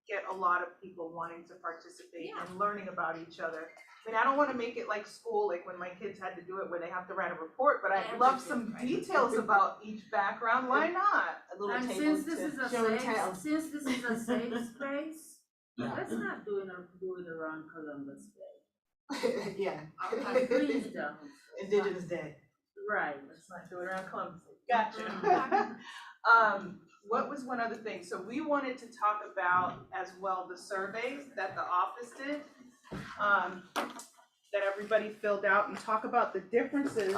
get a lot of people wanting to participate and learning about each other. I mean, I don't wanna make it like school, like when my kids had to do it, where they have to write a report, but I'd love some details about each background, why not? A little And table since this to is a show and tell. safe space, Yeah. let's not do it around Columbus Day. Yeah, Please don't. Indigenous Day. Right. Let's not do it around Columbus. Gotcha. What was one other thing? So we wanted to talk about as well the surveys that the office did, that everybody filled out, and talk about the differences.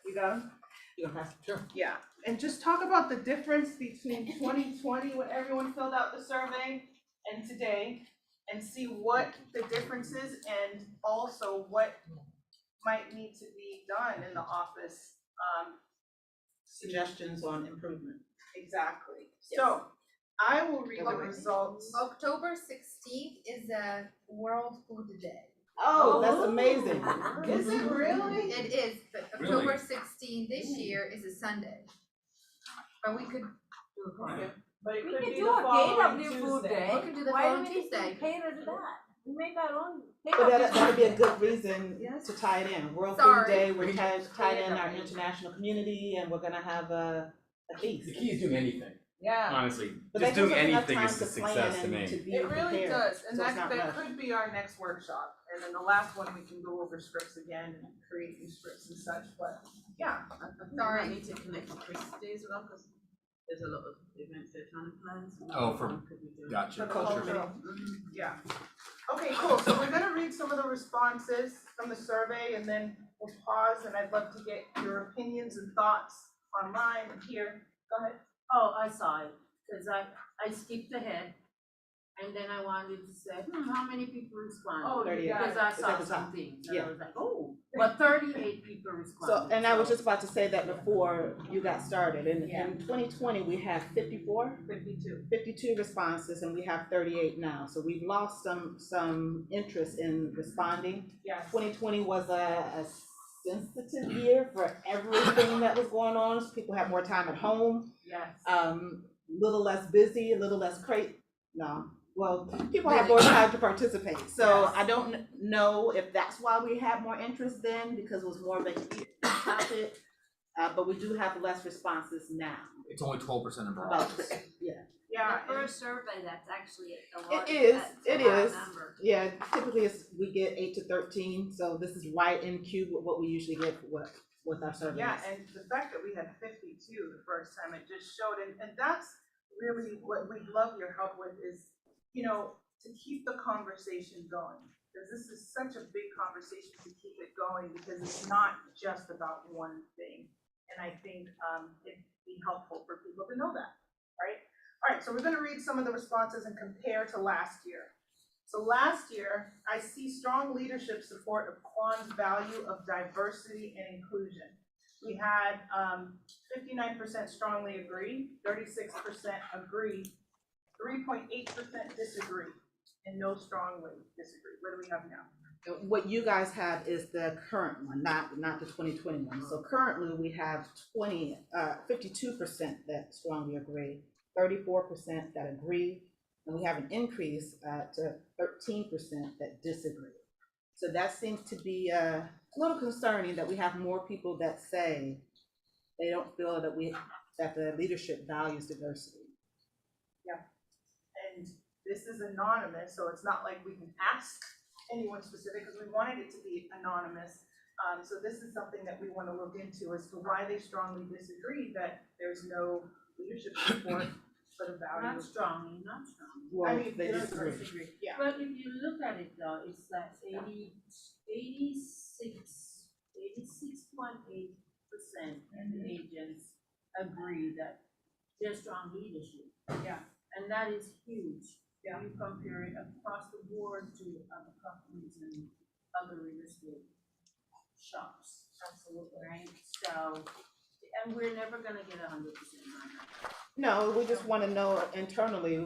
You got 'em? You gonna pass? Sure. Yeah, and just talk about the difference between 2020, when everyone filled out the survey, and today, and see what the difference is, and also what might need to be done in the office. Suggestions on improvement. Exactly. So I will read the results. October 16th is a World Food Day. Oh, that's amazing. Is it really? It is, but Really? October 16th this year is a Sunday. But we could do it for it. But it We could could be do the a following KW Food Tuesday. Day. We could do the Why do following we need to Tuesday. cater to that? We make our own. But that'd be a good reason to tie it in. World Food Sorry. Day, we're tied in our international community, and we're gonna have a feast. The key is doing anything, Yeah, honestly. But Just that doing gives us enough anything time is a to plan success to and me. to be it really prepared, does, and so it's not that rushed. could be our next workshop. And then the last one, we can go over scripts again and create new scripts and such, but yeah. Sorry. I need to connect to Chris's days as well, because there's a lot of events they're trying to plan. so Oh, for- one could be doing- Gotcha. For the Sure. cultural, yeah. Okay, cool, so we're gonna read some of the responses from the survey, and then we'll pause, and I'd love to get your opinions and thoughts online and here. Go ahead. Oh, I saw it, cause I skipped ahead. And then I wanted to say, how many people responded? Oh, you got Because it. I It's saw at the top. some things, and I Yeah. was like, oh, but 38 people So, responded. and I was just about to say that before you got started. Yeah. In 2020, we had 52 responses, and we have 38 now. So we've lost some interest in responding. Yes. 2020 was a sensitive year for everything that was going on. So people had more time at home, Yes. little less busy, a little less well, people have more time to participate. So Yes. I don't know if that's why we had more interest then, because it was more of a topic. But we do have less responses now. It's only 12% of our About, office. yeah. Yeah. For a survey, that's actually a lot. It is, that's it a lot is. number. Yeah, typically we get 8 to 13, so this is right in cube with what we usually get with our surveys. Yeah, and the fact that we had 52 the first time, it just showed, and that's really what we'd love your help with is, to keep the conversation going. Because this is such a big conversation to keep it going, because it's not just about one thing. And I think it'd be helpful for people to know that, right? All right, so we're gonna read some of the responses and compare to last year. So last year, I see strong leadership support of Quan's value of diversity and inclusion. We had 59% strongly agree, 36% agree, 3.8% disagree, and no strongly disagree. What do we have now? What you guys have is the current one, not the 2021. So currently we have 52% that strongly agree, 34% that agree, and we have an increase to 13% that disagree. So that seems to be a little concerning that we have more people that say they don't feel that the leadership values diversity. Yeah, and this is anonymous, so it's not like we can ask anyone specific, because we wanted it to be anonymous. So this is something that we want to look into as to why they strongly disagree that there's no leadership support for the value. Not strongly, not strongly. Well, I mean, they there's disagree. Yeah. But if you look at it though, it's like 86.8% of the agents agree that there's strong leadership. Yeah. And that is huge. Yeah. You compare it across the board to other companies and other real estate shops. Absolutely. Right? So, and we're never gonna get 100% on that. No, we just want to know internally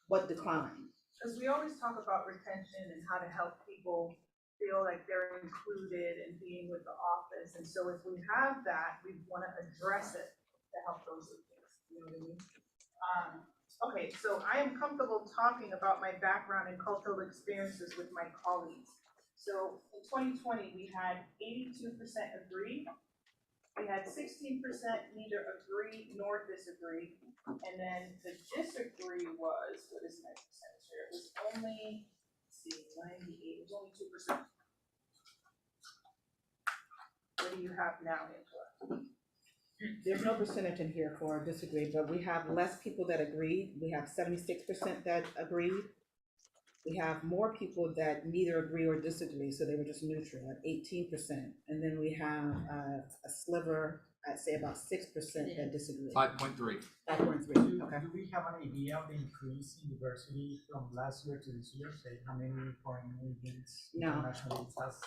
what declined. Because we always talk about retention and how to help people feel like they're included and being with the office. And so if we have that, we want to address it to help those things. You know what I mean? Okay, so I am comfortable talking about my background and cultural experiences with my colleagues. So in 2020, we had 82% agree. We had 16% neither agree nor disagree. And then the disagree was, what is my percentage here? It was only, let's see, 98, it was only 2%. What do you have now, Angela? There's no percentage in here for disagree, but we have less people that agreed. We have 76% that agreed. We have more people that neither agree or disagree, so they were just neutral at 18%. And then we have a sliver, I'd say about 6% that disagree. 5.3. 5.3, okay. Do we have an idea of the increase in diversity from last year to this year? Say how many foreign agents, No. international has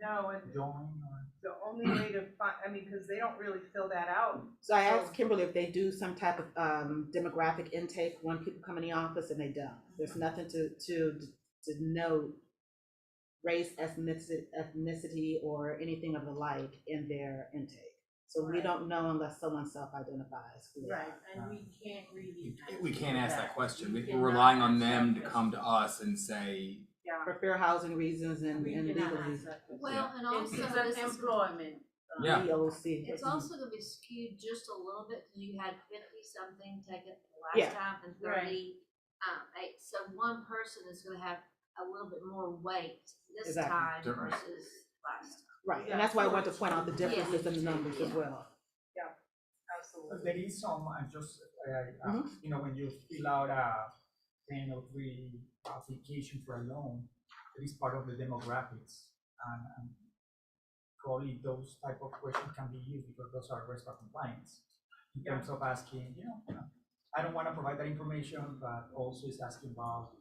No, and joined or? the only way to find, because they don't really fill that out. So I asked Kimberly if they do some type of demographic intake when people come in the office, and they don't. There's nothing to note race, ethnicity, or anything of the like in their intake. So we don't know unless someone self-identifies. who they Right, are. and we can't really. We can't ask that question. We We're cannot relying on ask that them to question. come to us and say, Yeah. For fair housing reasons and We legal cannot ask reasons. that question. Well, and also It's this an is, employment. Yeah. EOC. it's also gonna be skewed just a little bit, because you had 50-something take it Yeah. last time and Right. 38. So one person is gonna have a little bit more weight this Exactly. time Different. versus last time. Right, and that's why I want to point out the differences in the numbers as Yeah. well. Absolutely. There is some, Mhm. when you fill out a 1003 application for a loan, it is part of the demographics. And probably those type of questions can be used because those are RESPA compliance. In terms of asking, I don't want to provide that information, but also is asking about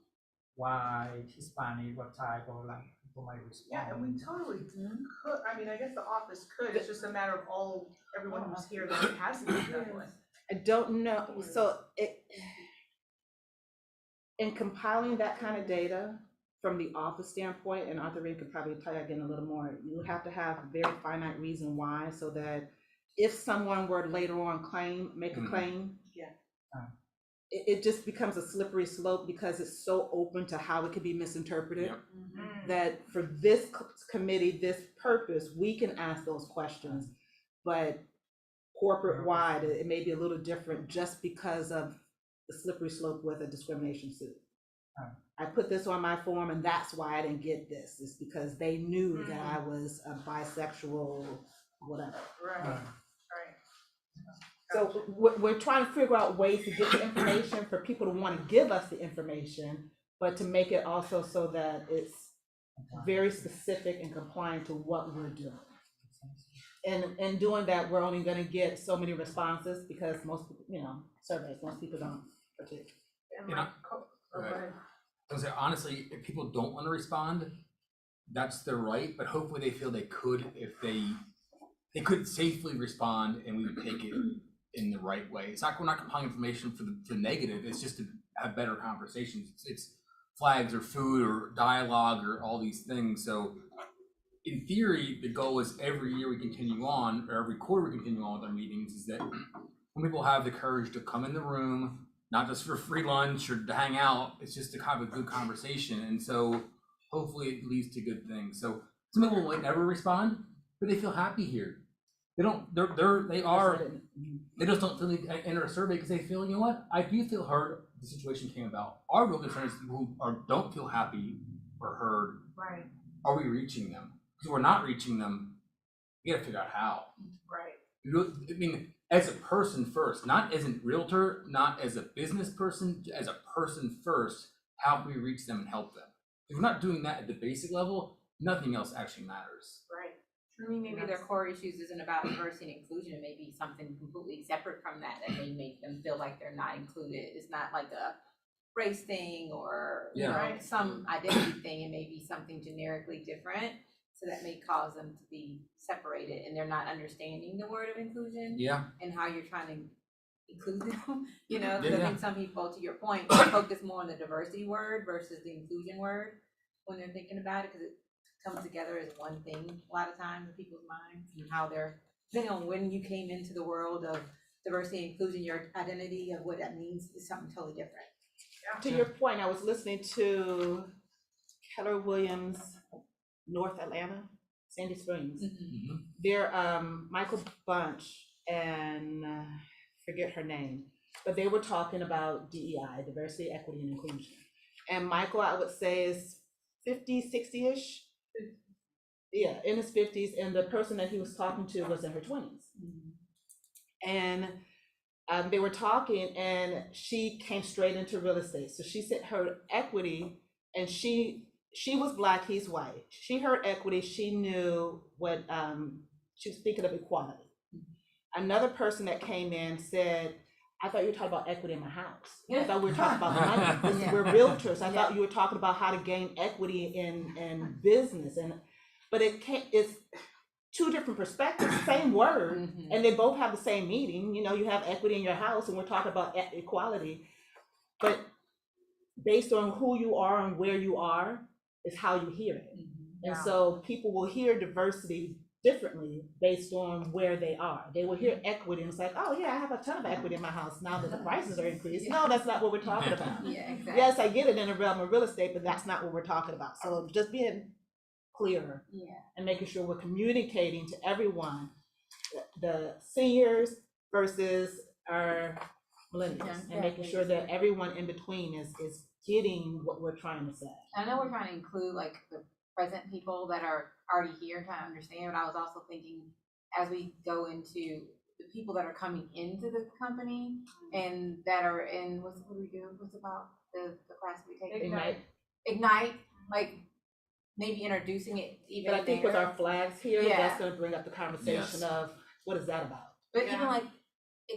white, Hispanic, what type of like people might respond. Yeah, and we totally could, I mean, I guess the office could, it's just a matter of everyone who's here that has to be that way. I don't know, so in compiling that kind of data from the office standpoint, and Arthur Reed could probably tell you again a little more, you have to have a very finite reason why, so that if someone were to later on make a claim. Yeah. It just becomes a slippery slope because it's so open to how it could be misinterpreted. Yep. That for this committee, this purpose, we can ask those questions, but corporate wide, it may be a little different just because of the slippery slope with a discrimination suit. I put this on my form and that's why I didn't get this. It's because they knew that I was a bisexual, whatever. Right. So we're trying to figure out ways to get the information for people to want to give us the information, but to make it also so that it's very specific and compliant to what we're doing. And in doing that, we're only going to get so many responses because most, surveys, most people don't participate. Honestly, if people don't want to respond, that's their right, but hopefully they feel they could if they could safely respond and we would take it in the right way. We're not compiling information for the negative, it's just to have better conversations. It's flags or food or dialogue or all these things. So in theory, the goal is every year we continue on, or every quarter we continue on with our meetings, is that when people have the courage to come in the room, not just for free lunch or to hang out, it's just to have a good conversation. And so hopefully it leads to good things. So some people might never respond, but they feel happy here. They just don't feel they enter a survey because they feel, you know what, I do feel heard, the situation came about. Our real concern is people who don't feel happy or heard. Right. Are we reaching them? Because we're not reaching them, we gotta figure out how. Right. I mean, as a person first, not as a realtor, not as a business person, as a person first, how can we reach them and help them? If we're not doing that at the basic level, nothing else actually matters. Right. For me, maybe their core issues isn't about diversity and inclusion, it may be something completely separate from that may make them feel like they're not included. It's not like a race thing or some identity thing, it may be something generically different. So that may cause them to be separated and they're not understanding the word of inclusion. Yeah. And how you're trying to include them, because I think some people, to your point, focus more on the diversity word versus the inclusion word when they're thinking about it, because it comes together as one thing a lot of times in people's minds, and how they're, depending on when you came into the world of diversity and inclusion, your identity of what that means is something totally different. Yeah. To your point, I was listening to Keller Williams, North Atlanta, Sandy Springs. Mm-hmm. They're Michael Bunch and forget her name, but they were talking about DEI, diversity, equity, and inclusion. And Michael, I would say, is 50, 60-ish. Yeah, in his 50s, and the person that he was talking to was in her 20s. And they were talking, and she came straight into real estate. So she said her equity, and she was Black, he's white. She heard equity, she knew what, she was speaking of equality. Another person that came in said, I thought you were talking about equity in my house. I thought we were talking about money. We're realtors. I thought you were talking about how to gain equity in business. But it's two different perspectives, same word, and they both have the same meaning. You have equity in your house and we're talking about equality. But based on who you are and where you are is how you hear it. And so people will hear diversity differently based on where they are. They will hear equity and it's like, oh yeah, I have a ton of equity in my house now that the prices are increased. No, that's not what we're talking about. Exactly. Yes, I get it in the realm of real estate, but that's not what we're talking about. So just being clearer and making sure we're communicating to everyone, the seniors versus our millennials, and making sure that everyone in between is getting what we're trying to say. I know we're trying to include like the present people that are already here trying to understand, but I was also thinking as we go into the people that are coming into the company and that are in, what do we do? What's about the class we take? Ignite, like maybe introducing it even. But I think with our flags here, Yeah. that's gonna bring up the conversation of what is that about? But even like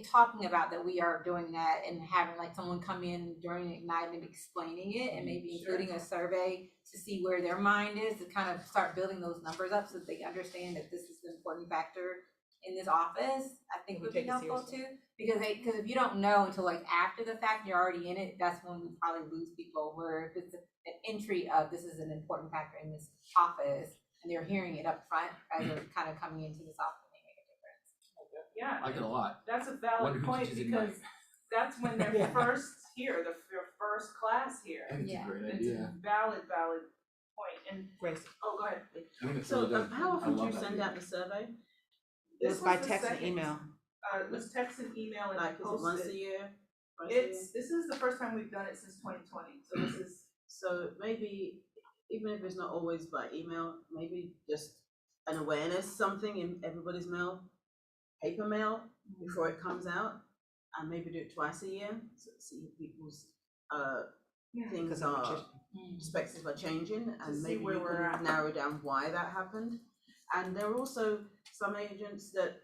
talking about that we are doing that and having like someone come in during Ignite and explaining it and maybe including a survey to see where their mind is to kind of start building those numbers up so that they understand that this is an important factor in this office, I think would be helpful too. Because if you don't know until like after the fact, you're already in it, that's when we probably lose people. Where if it's an entry of this is an important factor in this office and they're hearing it up front as they're kind of coming into this office. Yeah. I get a lot. That's a Wonder valid who point teaches because Ignite. that's when they're first here, their first class here. I think it's Yeah. a great It's idea. a valid point. And, Grace, oh, go ahead. I think it's So, really good. how I often do love you that send idea. out the survey? it was This by the text and second- email. It was text and email and Like, is it once posted. a year? Twice a year? This is the first time we've done it since 2020, so this is, So maybe, even if it's not always by email, maybe just an awareness, something in everybody's mail, paper mail, before it comes out, and maybe do it twice a year, so see if people's, things Because of are, the perspectives are changing, To and see maybe where you we're at. can narrow down why that happened. And there are also some agents that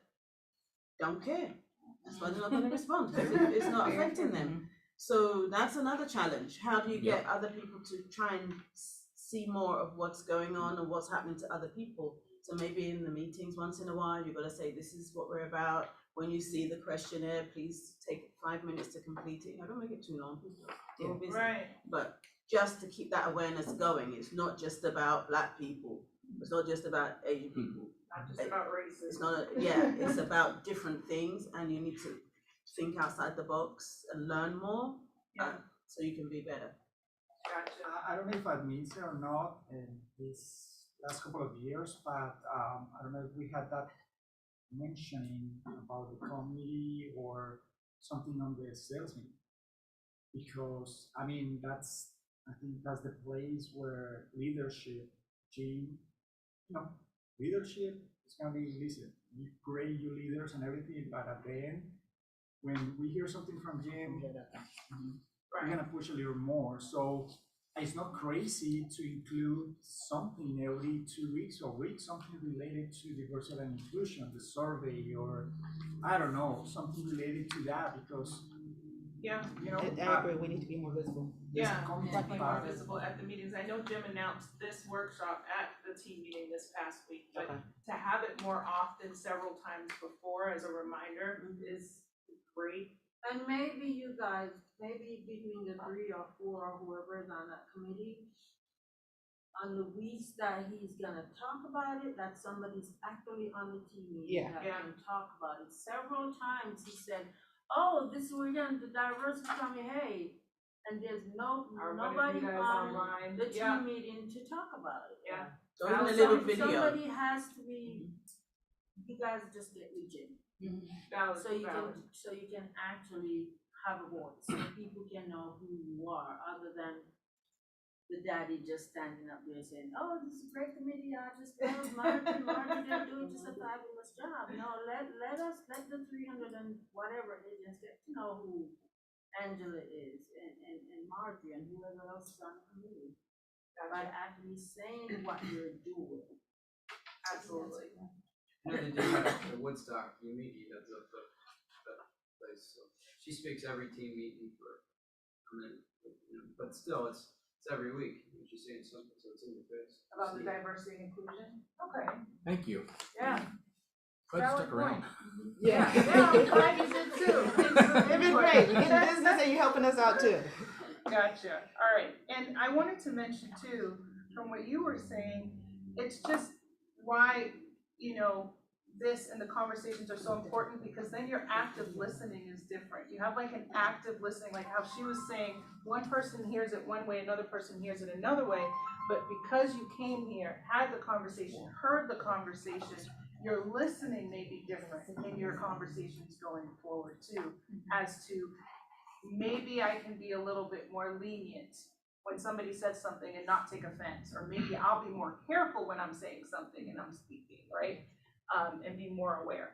don't care, that's why they're not gonna respond, because it's not affecting them. So that's another challenge. How do you get other people to try and see more of what's going on and what's happening to other people? So maybe in the meetings, once in a while, you've got to say, this is what we're about. When you see the questionnaire, please take 5 minutes to complete it. Don't make it too long. People are busy. right. But just to keep that awareness going, it's not just about Black people. It's not just about Asian people. Not just about races. It's not, it's about different things, and you need to think outside the box and learn more, so you can be better. Gotcha. I don't know if I missed it or not in this last couple of years, but I don't know if we had that mentioning about the committee or something on the sales meeting. Because, I mean, I think that's the place where leadership, team, leadership is gonna be, listen, you grade your leaders and everything, but at the end, when we hear something from Jim, we're gonna push a little more. So it's not crazy to include something every 2 weeks or week, something related to diversity and inclusion, the survey, or I don't know, something related to that, because I agree, we need to be more visible. Yeah, content definitely more part. visible at the meetings. I know Jim announced this workshop at the team meeting this past week, but to have it more often, several times before as a reminder is great. And maybe you guys, maybe between the 3 or 4 or whoever is on that committee, on the weeks that he's gonna talk about it, that somebody's actually on the team meeting that can talk about it. Several times he said, oh, this is where you're gonna, the diversity coming, hey, and there's nobody on the team meeting to talk about it. Yeah. So even a little video. Somebody has to be, you guys just get legit. Valid, So valid. you can actually have a voice, so people can know who you are, other than the daddy just standing up there saying, oh, this is a great committee, I just love Margie, they're doing just a fabulous job. No, let the 300 and whatever agents get to know who Angela is and Margie and whoever else is on the committee. By actually saying what you're doing. Absolutely. They do have the Woodstock meeting, that's the place, so she speaks every team meeting but still, it's every week, she's saying something, so it's in your face. About the diversity and inclusion? Okay, Thank you. yeah. Glad you stuck around. Yeah, I'm glad you did too. It's been great, you're getting business and you're helping us out too. Gotcha, all right, and I wanted to mention too, from what you were saying, it's just why, this and the conversations are so important, because then your active listening is different. You have like an active listening, like how she was saying, one person hears it one way, another person hears it another way, but because you came here, had the conversation, heard the conversation, your listening may be different in your conversations going forward too, as to maybe I can be a little bit more lenient when somebody says something and not take offense, or maybe I'll be more careful when I'm saying something and I'm speaking, right? And be more aware.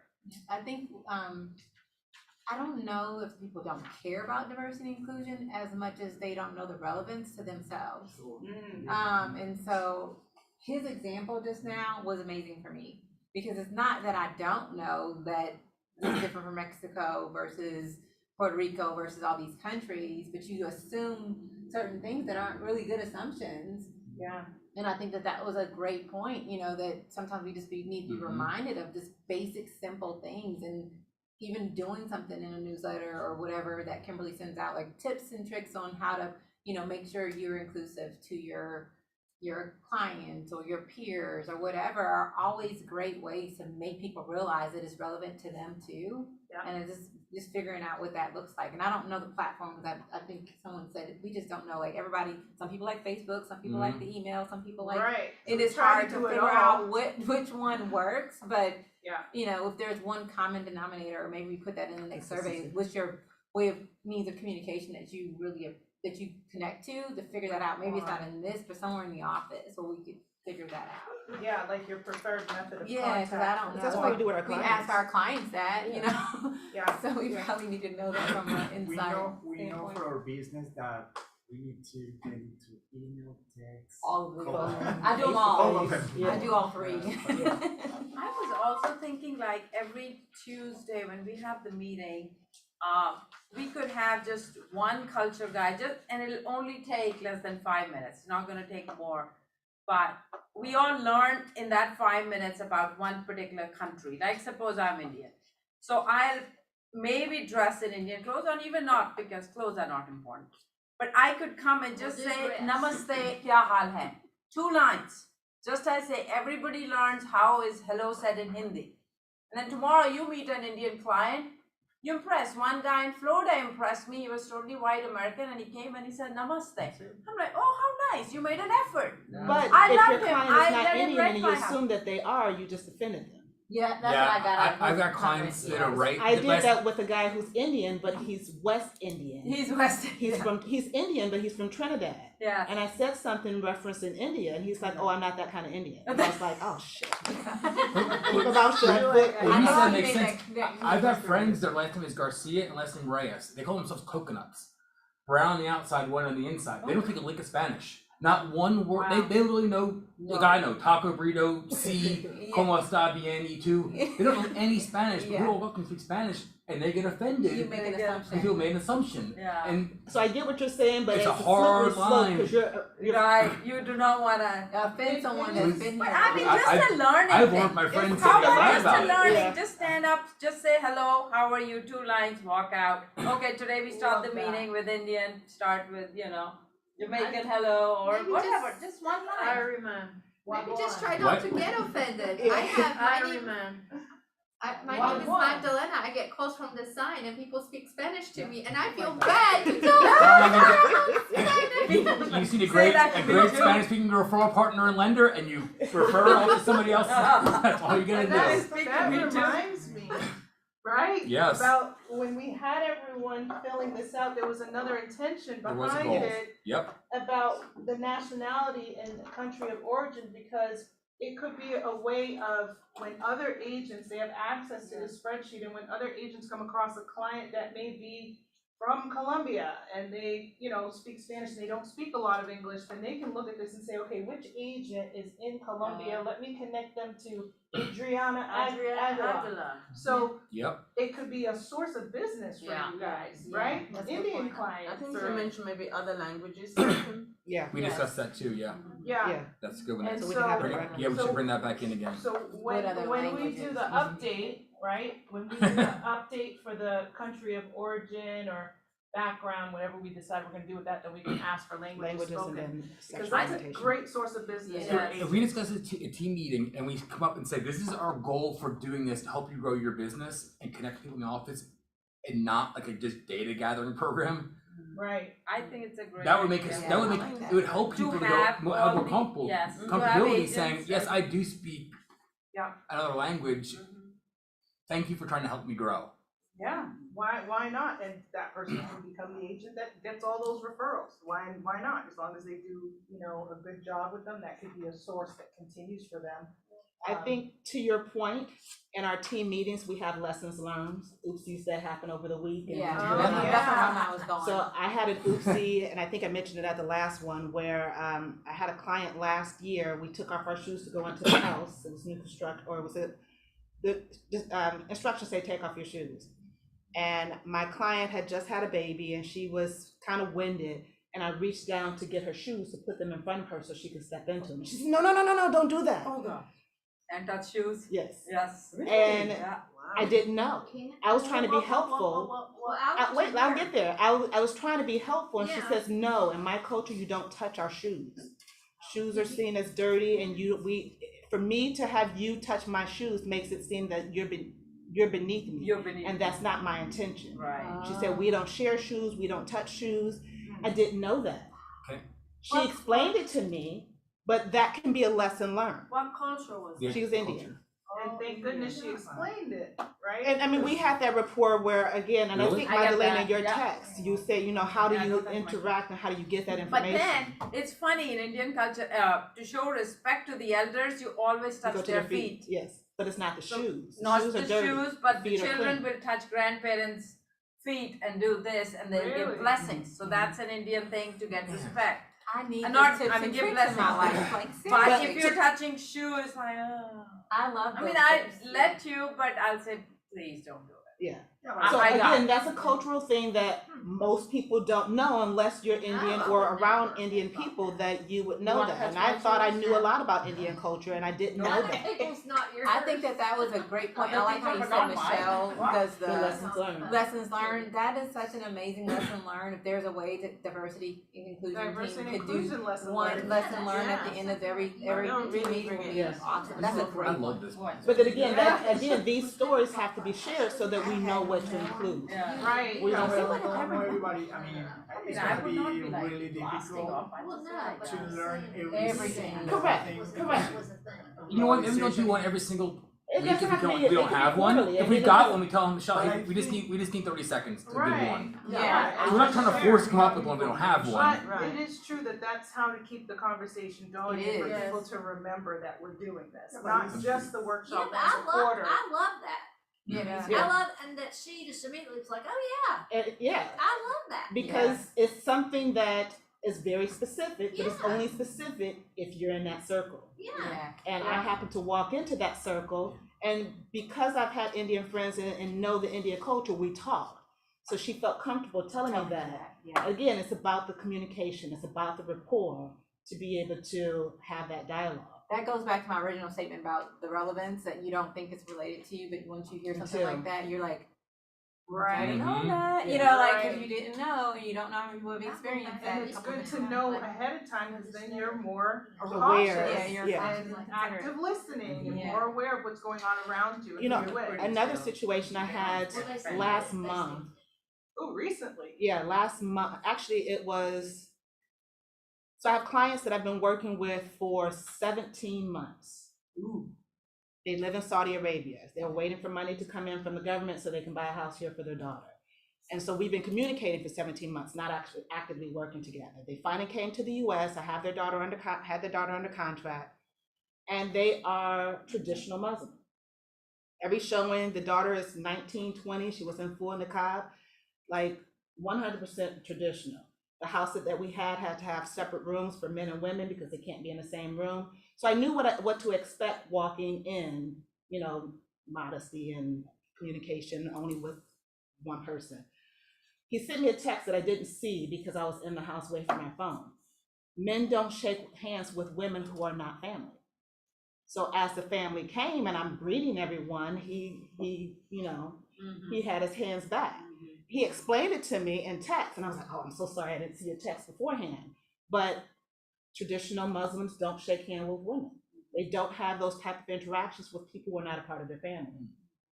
I think, I don't know if people don't care about diversity and inclusion as much as they don't know the relevance to themselves. And so his example just now was amazing for me, because it's not that I don't know that this is different from Mexico versus Puerto Rico versus all these countries, but you assume certain things that aren't really good assumptions. Yeah. And I think that that was a great point, you know, that sometimes we just need to be reminded of just basic, simple things, and even doing something in a newsletter or whatever that Kimberly sends out, like tips and tricks on how to, you know, make sure you're inclusive to your clients or your peers or whatever, are always great ways to make people realize that it's relevant to them too. Yeah. And it's just figuring out what that looks like. And I don't know the platforms. I think someone said it, we just don't know. Like everybody, some people like Facebook, some people like the email, some people like it is hard to figure out which one works. But you know, if there's one common denominator, or maybe we put that in the next survey, what's your way of means of communication that you really that you connect to figure that out. Maybe it's not in this, but somewhere in the office where we could figure that out. Yeah, like your preferred method of Yeah, because I don't know. That's what we do with our clients. We ask our clients that, you know. Yeah. So we probably need to know that from an inside We know standpoint. for our business that we need to get into email, text. All of call. them. I do them All all. of them. I do all three. I was also thinking like every Tuesday when we have the meeting, we could have just one culture guide, and it'll only take less than 5 minutes, it's not gonna take more. But we all learn in that 5 minutes about one particular country. Like suppose I'm Indian. So I'll maybe dress in Indian clothes, or even not, because clothes are not important. But I could come and just say, Namaste, kya hal hai? 2 lines. Just I say, everybody learns how is hello said in Hindi. And then tomorrow you meet an Indian client, you impress. One guy in Florida impressed me. He was totally white American, and he came and he said namaste. I'm like, oh, how nice! You made an effort. But I if love your him. client I is not let him Indian wreck and my you house. assume that they are, you just offended them. Yeah, that's what I got out of I've this got clients comment. that are right. I did that with a guy who's Indian, but he's West Indian. He's West He's Indian, but he's from Trinidad. Yeah. And I said something referencing India, and he's like, "Oh, I'm not that kind of Indian." And I was like, "Oh shit." Keep about shit. Well, you said makes sense. I've got friends, their last name is Garcia and last name Reyes. They call themselves coconuts. Brown on the outside, white on the inside. They don't speak a lick of Spanish. Not one word. Wow. They literally know, like I know, taco burrito, si, como está bien, y tú. They don't know any Spanish, but people welcome speak Spanish, and they get offended. You make an because assumption. people made an assumption. Yeah. And So I get what you're saying, but It's a it's hard slippery slope line. because you're Right. You do not wanna offend someone that's been here. But I mean, I- just a learning I've thing. warned my friends It's to get how mad just about a it. learning. Yeah. Just stand up, just say hello, how are you, 2 lines, walk out. Okay, today we start the meeting with Indian, start with, Jamaican hello, or Maybe whatever, just one line. Ironman. Maybe just try What? not to get offended. I have my name, Ironman. my name is Magdalena. I get calls from the sign and people speak Spanish to me and I feel bad to tell them. You see a great Spanish speaking referral partner and lender, and you refer it to somebody else. That's all you're gonna That do. reminds me, right? Yes. About when we had everyone filling this out, there was another intention There was a behind goal. it Yep. about the nationality and the country of origin, because it could be a way of when other agents, they have access to the spreadsheet, and when other agents come across a client that may be from Colombia and they, speak Spanish and they don't speak a lot of English, then they can look at this and say, okay, which agent is in Colombia? Let me connect them to Adriana Aguilar. So Yep. it could be a source of business for you guys, right? That's a good Indian point. clients. I think or- you mentioned maybe other languages. yeah. We discussed that too. Yeah. Yeah. That's a good one. And So we can have Bring it it- right yeah, we so- should bring that back in again. So What other when we do languages? the update, right, when we do the update for the country of origin or background, whatever we decide we're gonna do with that, then we can ask for languages Languages and spoken. then Because sexual that's a orientation. great source of business. So for if we discuss a team meeting and we come up and say, this is our goal for doing this to help you grow your business and connect people in the office, and not like a just data gathering program, Right. I think it's a great. that would make idea. us, that would make, it would help To people to go, have more all more the- comfortable, yes, to have comfortability saying, agents yes, and- I do speak Yeah. another language. Thank you for trying to help me grow. Yeah, why not? And that person can become the agent that gets all those referrals. Why not? As long as they do, a good job with them, that could be a source that continues for them. I think to your point, in our team meetings, we have lessons learned, oopsies that happen over the week. And Yeah, Oh, that's yeah. that's where my mind was going. So I had an oopsie, and I think I mentioned it at the last one, where I had a client last year. We took off our shoes to go into the house. It was new construct, or was it the instructions say take off your shoes. And my client had just had a baby and she was kind of winded. And I reached down to get her shoes to put them in front of her so she could step into them. She said, no, don't do that. Oh, God. And touch shoes? Yes. Yes. And Yeah. I didn't know. I was trying to be helpful. Wait, I'll get there. I was trying to be helpful and she says, no, in my culture, you don't touch our shoes. Shoes are seen as dirty and for me to have you touch my shoes makes it seem that you're beneath me. And that's not my intention. Right. She said, we don't share shoes, we don't touch shoes. I didn't know that. Okay. She explained it to me, but that can be a lesson learned. What culture was Yeah. it? She was Indian. Oh, And thank goodness she explained it, right? And I mean, we had that rapport where, again, and I Really? think I get Magdalena, that, in your yeah. text, you say, you know, how do Yeah, I you know that's my interact and how do you get that But information? then, it's funny, in Indian culture, to show respect to the elders, you always You touch go to their feet. Yes, but it's not the So, shoes. Not Shoes the are dirty. shoes, but the Feet are children clean. will touch grandparents' feet and do this, and they'll Really? give blessings. So that's an Indian thing to get respect. I need And those not- tips I mean, and give tricks in my blessings. life, like But seriously. if you're touching shoe, it's like, oh. I love I those mean, I tips. let you, but I'll say, please don't do it. Yeah. I- So I got again, it. that's a cultural thing that most people don't know unless you're Indian I or would around never Indian thought people that you would You know wanna that. touch And I my thought I shoes? knew a lot about Indian culture and I didn't know Other that. people's not yours. I think that was a great point. I Other like how you people said forgot mine. Michelle Wow. does The the lessons learned. lessons learned. That is such an amazing lesson learned. If there's a way that diversity and inclusion Diversity team and could do inclusion lesson one learned. lesson learned at the Yeah. end of every don't team really meeting bring would it be Yes. awesome. That's a I great love one. this. But then again, these stories have to be shared so that we know what to include. Yeah. Right. We Yeah, don't well, really not everybody, I mean, it's I gonna would not be be like really blasting difficult off. I Well, just no, like but to I'm learn saying everything. Correct, correct. that was a thing. You know what? Maybe we don't do one every single It week if doesn't we have to don't, be- we it don't can be have one. quarterly. If I we mean, got it one, we tell them, Michelle, But hey, I we just need 30 seconds to do Right. one. Yeah. So we're not trying to force to come up with one if we don't have one. But it is true that that's how to keep the conversation going It and for is. people to remember that we're doing this, but not it's- just the Yeah, workshop but once a quarter. I love that. Yeah. Yeah. I love, and that she just immediately was like, oh Yeah, I love that. because it's something that is very specific, but it's Yeah. only specific if you're in that circle. Yeah. Yeah. And I happen to walk into that circle, and because I've had Indian friends and know the Indian culture, we talk. So she felt comfortable telling me that. Yeah. Again, it's about the communication, it's about the rapport to be able to have that dialogue. That goes back to my original statement about the relevance, that you don't think it's related to you, but once you hear something Until- like that, you're like, I Right. didn't know Mhm. that. You Yeah. know, like, Right. if you didn't know, and you don't know how people have experienced that. And it's good to know ahead of time, because then you're more Aware. cautious Yeah, you're Yeah. cautious and and active considerate. listening and Yeah. more aware of what's going on around you. You know, and you're with. another situation I had Well, they say last they say- month. Oh, recently. Yeah, last month, actually it was, so I have clients that I've been working with for 17 months. They live in Saudi Arabia. They're waiting for money to come in from the government so they can buy a house here for their daughter. And so we've been communicating for 17 months, not actually actively working together. They finally came to the US. I have their daughter had their daughter under contract, and they are traditional Muslim. Every showing, the daughter is 19, 20, she was in full niqab, like 100% traditional. The house that we had to have separate rooms for men and women because they can't be in the same room. So I knew what to expect walking in, you know, modesty and communication only with one person. He sent me a text that I didn't see because I was in the house away from my phone. Men don't shake hands with women who are not family. So as the family came and I'm greeting everyone, he you know, he had his hands back. He explained it to me in text, and I was like, oh, I'm so sorry I didn't see your text beforehand. But traditional Muslims don't shake hands with women. They don't have those type of interactions with people who are not a part of their family.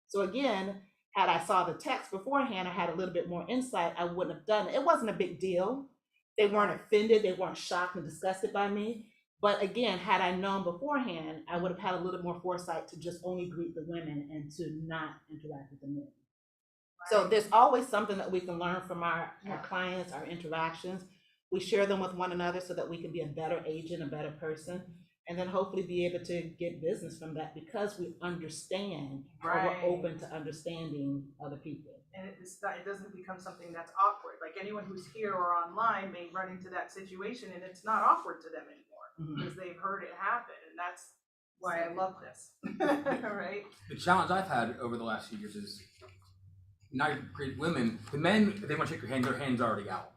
So again, had I saw the text beforehand, I had a little bit more insight, I wouldn't have done it. It wasn't a big deal. They weren't offended, they weren't shocked and disgusted by me. But again, had I known beforehand, I would have had a little more foresight to just only greet the women and to not interact with the men. So there's always something that we can learn from our clients, our interactions. We share them with one another so that we can be a better agent, a better person, and then hopefully be able to get business from that because we understand or Right. we're open to understanding other people. And it doesn't become something that's awkward. Like anyone who's here or online may run into that situation and it's not awkward to them anymore Mhm. because they've heard it happen. And why I love this, right? The challenge I've had over the last few years is not great women. The men, if they want to shake your hand, their hand's already out.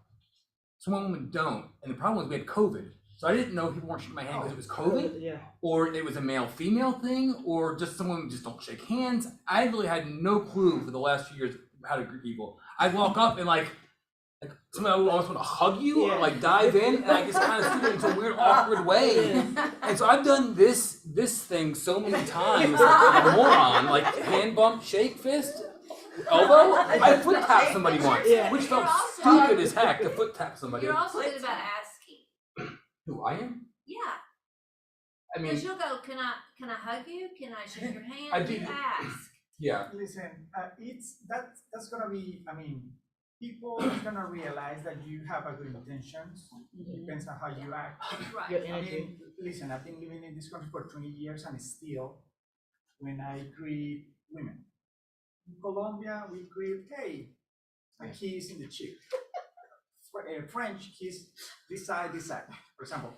Some women don't, and the problem was we had COVID, so I didn't know people weren't shaking my hand because it was COVID, Yeah. or it was a male-female thing, or just some women just don't shake hands. I really had no clue for the last few years how to greet people. I'd walk up and like somebody would almost want to hug you or like dive in, and I just kind of stood in some weird, awkward way. And so I've done this thing so many times, like a moron, like hand bump, shake, fist, elbow. I foot tapped somebody once, which felt stupid as heck to foot tap somebody. You're also good about asking. Who I am? Yeah. I mean, Because you'll go, can I hug you? Can I shake your hand? I do. You ask. Yeah. Listen, that's gonna be, I mean, people are gonna realize that you have a good intentions. Depends on how you act. Right. Your I energy. mean, listen, I've been living in this country for 20 years and still, when I greet women, in Colombia, we greet, hey, a kiss in the cheek. French kiss this side, for example.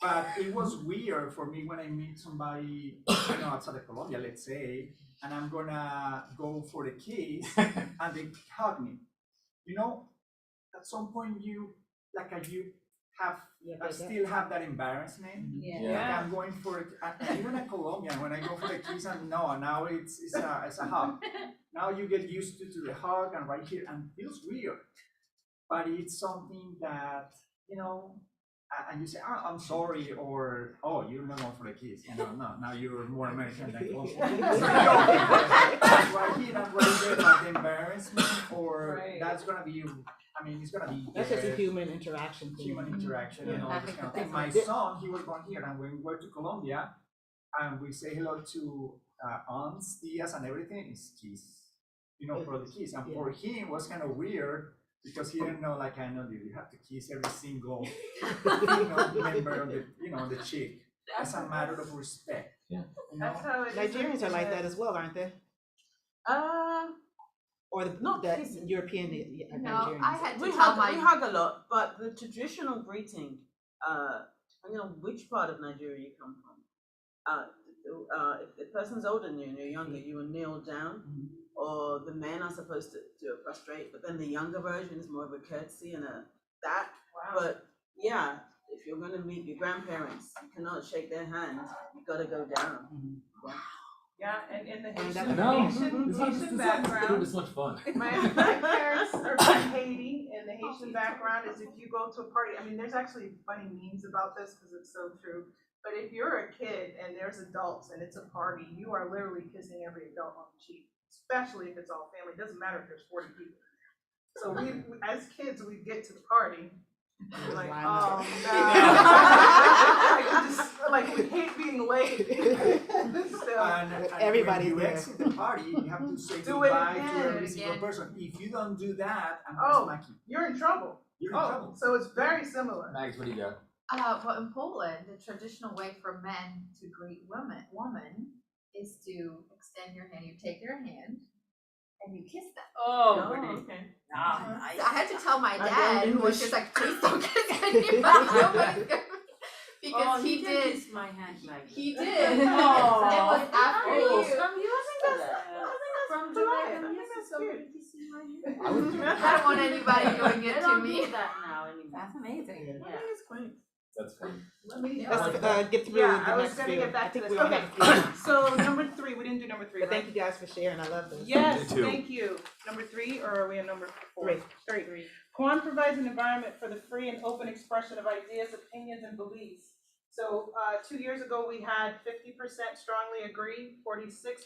But it was weird for me when I meet somebody, outside of Colombia, let's say, and I'm gonna go for the kiss, and they hug me. At some point you still have that embarrassment. Yeah. Like I'm going for it, and even in Colombia, when I go for the kiss, and now it's a hug. Now you get used to the hug and right here, and it feels weird. But it's something that, and you say, oh, I'm sorry, or, oh, you're not going for the kiss. No, now you're more American than Colombian. Right here and right there, like the embarrassment, or that's going to be, it's going to be. That's just a human interaction thing. Human interaction and all this kind of thing. My Definitely. son, he was born here, and when we went to Colombia, and we say hello to aunts, tias, and everything, it's kiss. For the kiss. And for him, it was kind of weird, because he didn't know, like I know, you have to kiss every single member of the cheek. That's a matter of respect. Yeah. That's how it is. Nigerians are like that as well, aren't they? Or not that European Nigerians. I had to we tell hug, my. we hug a lot, but the traditional greeting, which part of Nigeria you come from. If the person's older than you and you're younger, you will kneel down, or the men are supposed to do a prostrate, but then the younger version is more of a courtesy and that. Wow. But yeah, if you're gonna meet your grandparents, you cannot shake their hand. You gotta go down. Yeah, and in the And Haitian, that's- Haitian background, It's much fun. my parents are from Haiti, and the Haitian background is if you go to a party, there's actually funny memes about this because it's so true. But if you're a kid and there's adults and it's a party, you are literally kissing every adult on the cheek, especially if it's all family. It doesn't matter if there's 40 people. So we as kids, we get to the party, we're like, oh no. like we hate being late. So, And everybody's when you there. exit the party, you have to say Do it goodbye to again. every single person. If you don't do that, I'm Oh. gonna smack you. you're in trouble. You're in trouble. So it's very similar. Mags, what do you got? Well, in Poland, the traditional way for men to greet woman is to extend your hand. You take their hand and you kiss them. Oh, okay. I had to tell my I dad, don't who was English. just like, please don't kiss anybody. Nobody's gonna-" Because he did. Kiss my hand like He did. Oh. It was after you. From you, I think that's from polite. Jamaica. I think Yes, that's somebody cute. kissing my hand. I would do that. I don't want anybody doing They it to don't me. do that now anymore. That's amazing. Yeah. It's quaint. That's fun. Let me. Let's get through Yeah, the I was next gonna few. get back I to think this. we only Okay. have a few. So number 3, we didn't do number 3, But right? thank you guys for sharing. I love this. Yes, Me too. thank you. Number 3, or are we on number 4? 3. 3. Quan provides an environment for the free and open expression of ideas, opinions, and beliefs. So 2 years ago, we had 50% strongly agree, 46%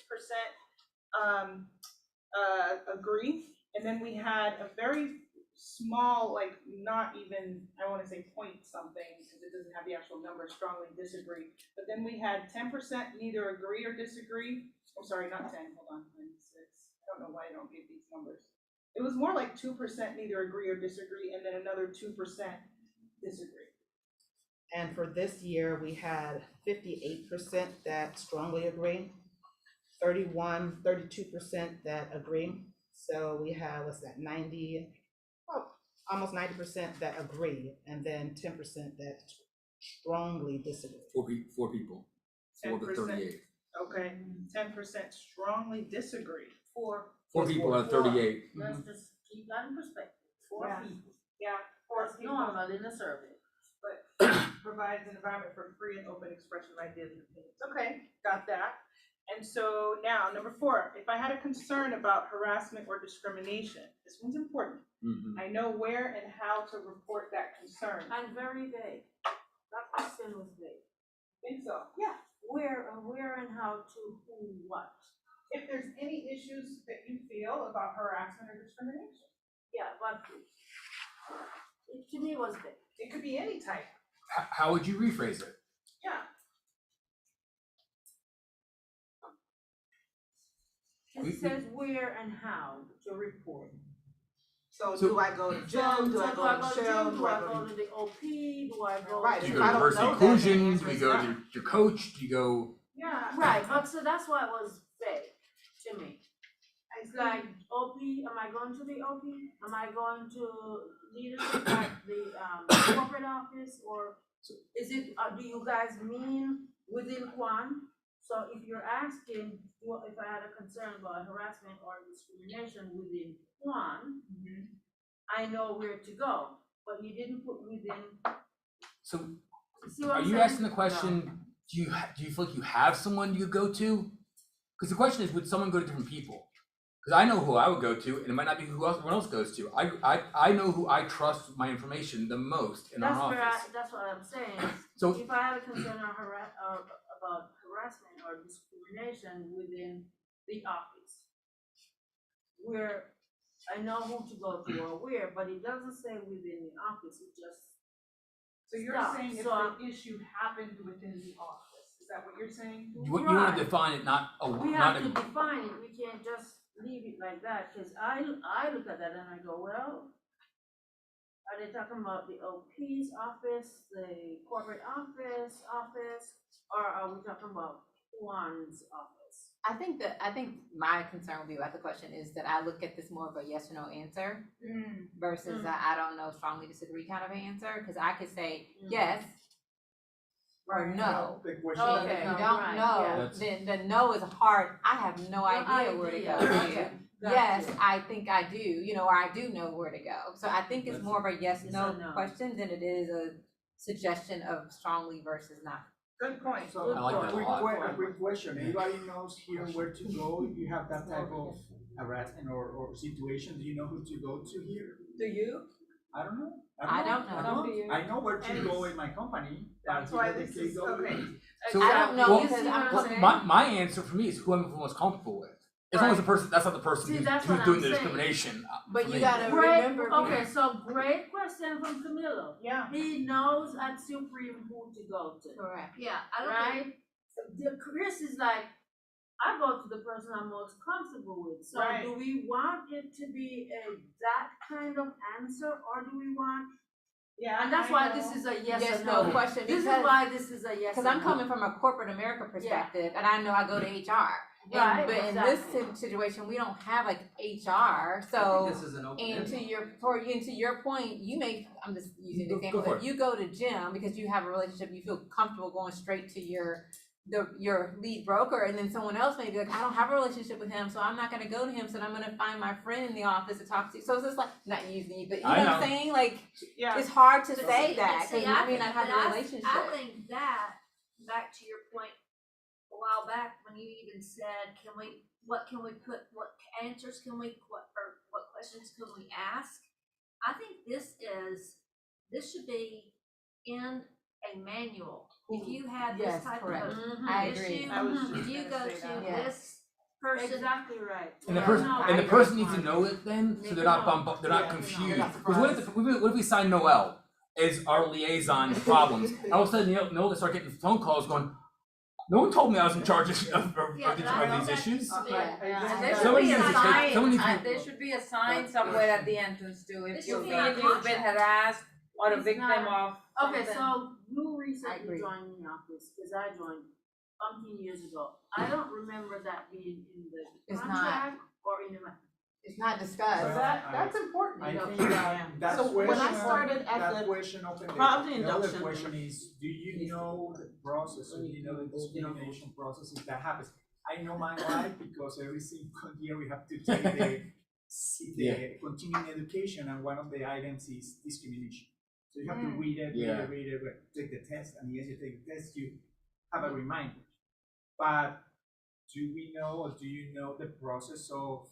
agree, and then we had a very small, like not even, I want to say point something, because it doesn't have the actual number, strongly disagree. But then we had 10% neither agree or disagree. I'm sorry, not 10, hold on, 9, 6. I don't know why I don't give these numbers. It was more like 2% neither agree or disagree, and then another 2% disagree. And for this year, we had 58% that strongly agree, 32% that agree. So we have, almost 90% that agree, and then 10% that strongly disagree. Four people. for the 10%. 38. Okay, 10% strongly disagree. Four people out of 38. Let's just keep that in perspective. Four Yeah. people. Yeah, four That's people. normal in a survey. Provides an environment for free and open expression of ideas and opinions. Okay, got that. And so now, number 4, if I had a concern about harassment or discrimination, this one's important. Mm-hmm. I know where and how to report that concern. And very vague. That question was vague. Think so? Yeah. Where and how to who what? If there's any issues that you feel about harassment or discrimination, Yeah, but it to me was vague. it could be any type. How would you rephrase it? Yeah. It says where and how to report. So So- do I go to Jim, do I go to Michelle, do I go to the OP, do I go? Right, Do if you go I to don't diversity know that, then the inclusion? Do answer you is go no. to your coach? Do you go? Yeah. Right, but so that's why it was vague to me. It's like OP, am I going to the OP? Am I going to leadership at the corporate office, or is it, do you guys mean within Kwan? So if you're asking, if I had a concern about harassment or discrimination within Kwan, I know where to go, but you didn't put within, So see what are I'm you saying? asking the question? Do you feel like you have someone you go to? Because the question is, would someone go to different people? Because I know who I would go to, and it might not be who everyone else goes to. I know who I trust with my information the most in That's our where office. that's what I'm saying. So If I have a concern or about harassment or discrimination within the office, where I know who to go to or where, but it doesn't say within the office, it just. So you're Stop. saying if So the issue happened within the office, is that what you're saying? you want to Right. define it, not a We not have to a. define it, we can't just leave it like that, cause I look at that and I go, well, are they talking about the OP's office, the corporate office, or are we talking about one's office? I think my concern would be about the question is that I look at this more of a yes or no answer versus I don't know, strongly disagree kind of answer, because I could say yes or no. The question And Okay, if you right, don't know, yeah. then the no is hard. I have no idea where to go. Okay, Yes, gotcha. I think I do, or I do know where to go. So I think it's more of a yes, Yes no or no. question than it is a suggestion of strongly versus not. Good point. So I like that a lot. a quick question, anybody knows here where to go if you have that type of harassment or situation, do you know who to go to here? Do you? I don't know. I don't know. I know where to go in my company. That's but why here this they is, go with okay. me. So, I don't know well, because see I'm what I'm saying? my answer for me is who I'm most comfortable with. As long as the person, that's not the person See, who's that's doing what the I'm saying. discrimination. But for you me. gotta Great, remember. okay, so great question from Camilo. Yeah. He knows at Supreme who to go to, Correct. Yeah, I don't think, right? Chris is like, I go to the person I'm most comfortable with, so Right. do we want it to be that kind of answer, or do we want? Yeah. And that's I why know. this is a yes Yes, or no no. question. This is because- why this is a yes Because or I'm no. coming from a corporate America perspective, and I know I go to HR. Right, But in exactly. this situation, we don't have like HR, I so. think this is an open And ended. to your point, you may, I'm just using the Go example, for that you go to Jim because you have a relationship, you feel comfortable going straight to your lead broker, and then someone else may be like, I don't have a relationship with him, so I'm not gonna go to him, so I'm gonna find my friend in the office to talk to. So it's just like, not using you, but you know I what I'm know. saying? Like, Yeah. it's hard to but say see, that, but see, because I you may think- not have but a I relationship. I think that, back to your point a while back, when you even said, what answers can we, what questions can we ask? I think this should be in a manual. If you had this Yes, type correct. of I agree. issue, I was just if you gonna go say to that. Yes. this person, Exactly right. And the Yeah, person, no, and the I person agree. needs to know it then, so They they're not know. they're not Yeah. confused. They're not Because what if we sign Noel as our liaison to problems, and all of a sudden Noel start getting phone calls going, no one told me I was in charge of Yeah, but I know these that issues. needs to be- And There should Somebody be a needs to take- sign, someone needs to- there should be a sign somewhere at the entrance too, It if should you be feel in you've been contract. harassed or a It's victim not- of Okay, something. so you I recently agree. joined the office, because I joined 15 years ago. I don't remember that being in the It's not. contract or in the. It's not So discussed. That's important, I you know. think that So when I question, started at that the- question opened Probably the other induction. question is, do you know the process, or do you know the discrimination process if that happens? I know my life because every single year we have to take the continuing education, and one of the items is discrimination. So you have to read it, take the test, and yes, you take the test, you have a reminder. But do we know, or do you know the process of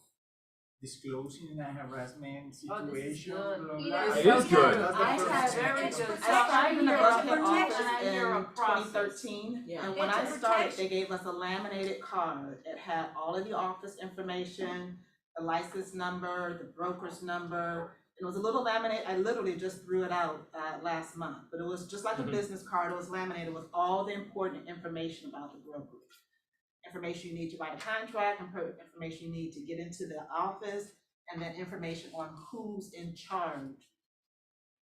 disclosing a harassment situation? good. Blah, blah, You blah? know, It is good. That's the I first had thing. very It's good. protection. I started in the It's Buckhead protection. office And you're a in process. 2013, Yeah. and when It's I a started, protection. they gave us a laminated card. It had all of the office information, the license number, the broker's number. It was a little laminate, I literally just threw it out last month, but it was just like a business card. It was laminated with all the important information about the brokerage. Information you need to write a contract, information you need to get into the office, and then information on who's in charge.